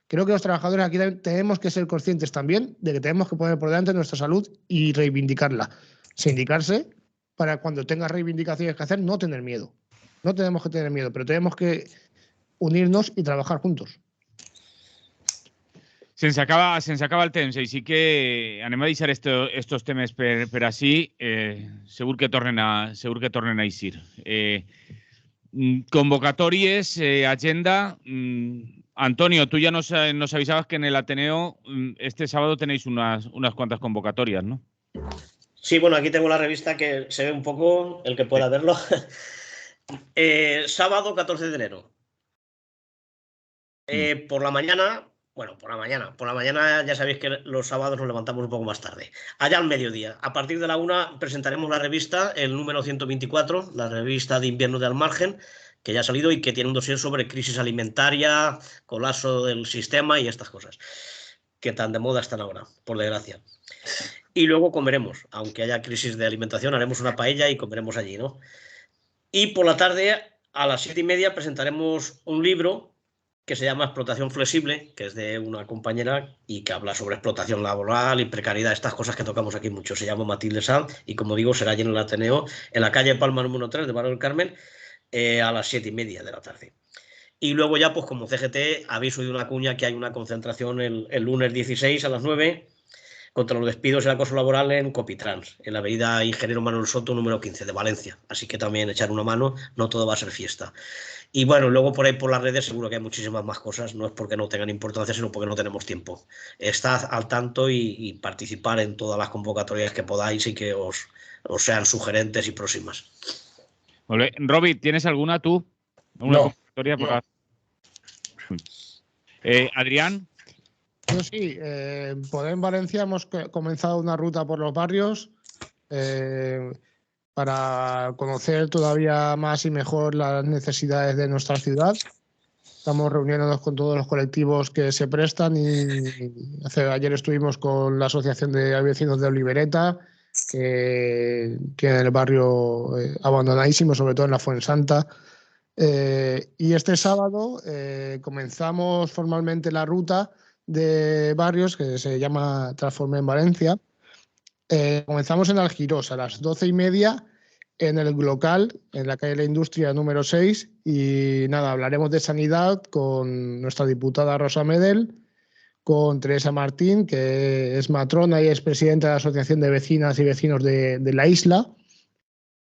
Speaker 2: creo que los trabajadores aquí tenemos que ser conscientes también de que tenemos que poner por delante nuestra salud y reivindicarla. Sindicarse para cuando tengas reivindicaciones que hacer, no tener miedo. No tenemos que tener miedo, pero tenemos que unirnos y trabajar juntos.
Speaker 1: Se'ns acaba el temps, així que anem a deixar estos temes per així. Segur que tornen a eixir. Convocatòries, agenda. Antonio, tú ya nos avisabas que en el Ateneo este sábado tenéis unas cuantas convocatorias, ¿no?
Speaker 3: Sí, bueno, aquí tengo la revista que se ve un poco, el que pueda verlo. Sábado 14 de enero. Por la mañana ya sabéis que los sábados nos levantamos un poco más tarde. Allá al mediodía, a partir de la 1 presentaremos la revista, el número 124, la revista de invierno de Al Margen, que ya ha salido y que tiene un dossier sobre crisis alimentaria, colapso del sistema y estas cosas, que tan de moda están ahora, por desgracia. Y luego comeremos, aunque haya crisis de alimentación, haremos una paella y comeremos allí, ¿no? Y por la tarde, a las 7:30, presentaremos un libro que se llama Explotación Flexible, que es de una compañera y que habla sobre explotación laboral y precariedad, estas cosas que tocamos aquí mucho. Se llama Matilde Sanz y, como digo, será allí en el Ateneo, en la calle Palma número 3 de Barrio del Carmen, a las 7:30 de la tarde. Y luego ya, pues como CGT, aviso de una cuña que hay una concentración el lunes 16 a las 9 contra los despidos y el acoso laboral en Copitrans, en la avenida Ingeniero Manuel Soto número 15 de Valencia. Así que también echar una mano, no todo va a ser fiesta. Y bueno, luego por ahí por las redes seguro que hay muchísimas más cosas, no es porque no tengan importancia, sino porque no tenemos tiempo. Estad al tanto y participar en todas las convocatorias que podáis y que os sean sugerentes y próximas.
Speaker 1: Vale. Robi, ¿tienes alguna tú? ¿Alguna convocatoria?
Speaker 4: No.
Speaker 1: Adrián.
Speaker 2: Yo sí, en Podem Valencia hemos comenzado una ruta por los barrios para conocer todavía más y mejor las necesidades de nuestra ciudad. Estamos reuniéndonos con todos los colectivos que se prestan y ayer estuvimos con la Asociación de Vecinos de Olivereta, que tiene el barrio abandonadísimo, sobre todo en la Fuensanta. Y este sábado comenzamos formalmente la ruta de barrios que se llama Transformé en Valencia. Comenzamos en Algirós a las 12:30 en el local, en la calle de la Industria número 6. Y nada, hablaremos de sanidad con nuestra diputada Rosa Medel, con Teresa Martín, que es matrona y es presidenta de la Asociación de Vecinas y Vecinos de la isla.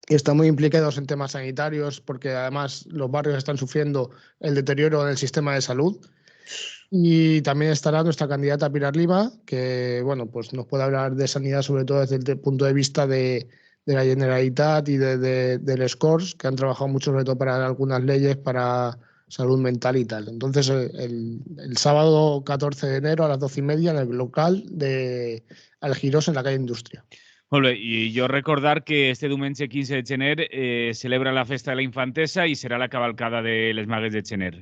Speaker 2: Y están muy implicados en temas sanitarios porque además los barrios están sufriendo el deterioro en el sistema de salud. Y también estará nuestra candidata Pilar Lima, que bueno, pues nos puede hablar de sanidad, sobre todo desde el punto de vista de la Generalitat y del SCORS, que han trabajado mucho sobre todo para algunas leyes para salud mental y tal. Entonces, el sábado 14 de enero a las 12:30 en el local de Algirós, en la calle Industria.
Speaker 1: Molt bé, i jo recordar que este diumenge 15 de gener celebra la festa de la infantesa i serà la cavalcada de les magues de gener.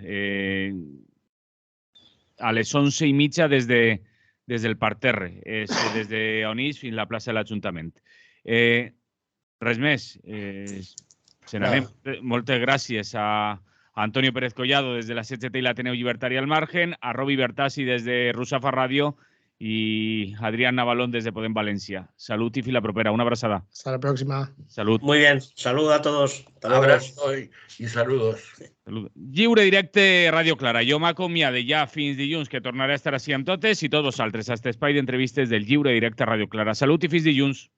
Speaker 1: A les 11:30 des del parterre, des d'Onís fins a la plaça de l'Ajuntament. Res més. Se n'anem. Moltes gràcies a Antonio Pérez Collado des de la CGT i l'Ateneu Llibertari al Margen, a Robi Bertasi des de Rusafa Ràdio y Adrián Navalón desde Podem Valencia. Salud y fila propera. Una abraçada.
Speaker 2: Hasta la próxima.
Speaker 1: Salud.
Speaker 3: Muy bien. Salud a todos.
Speaker 4: Abrazo y saludos.
Speaker 1: Salut. Lliure directe Ràdio Clara. Jo m'acomiade ja fins dilluns, que tornaré a estar així amb totes i tots vosaltres a aquest espai d'entrevistes del Lliure directe Ràdio Clara. Salut i fins dilluns.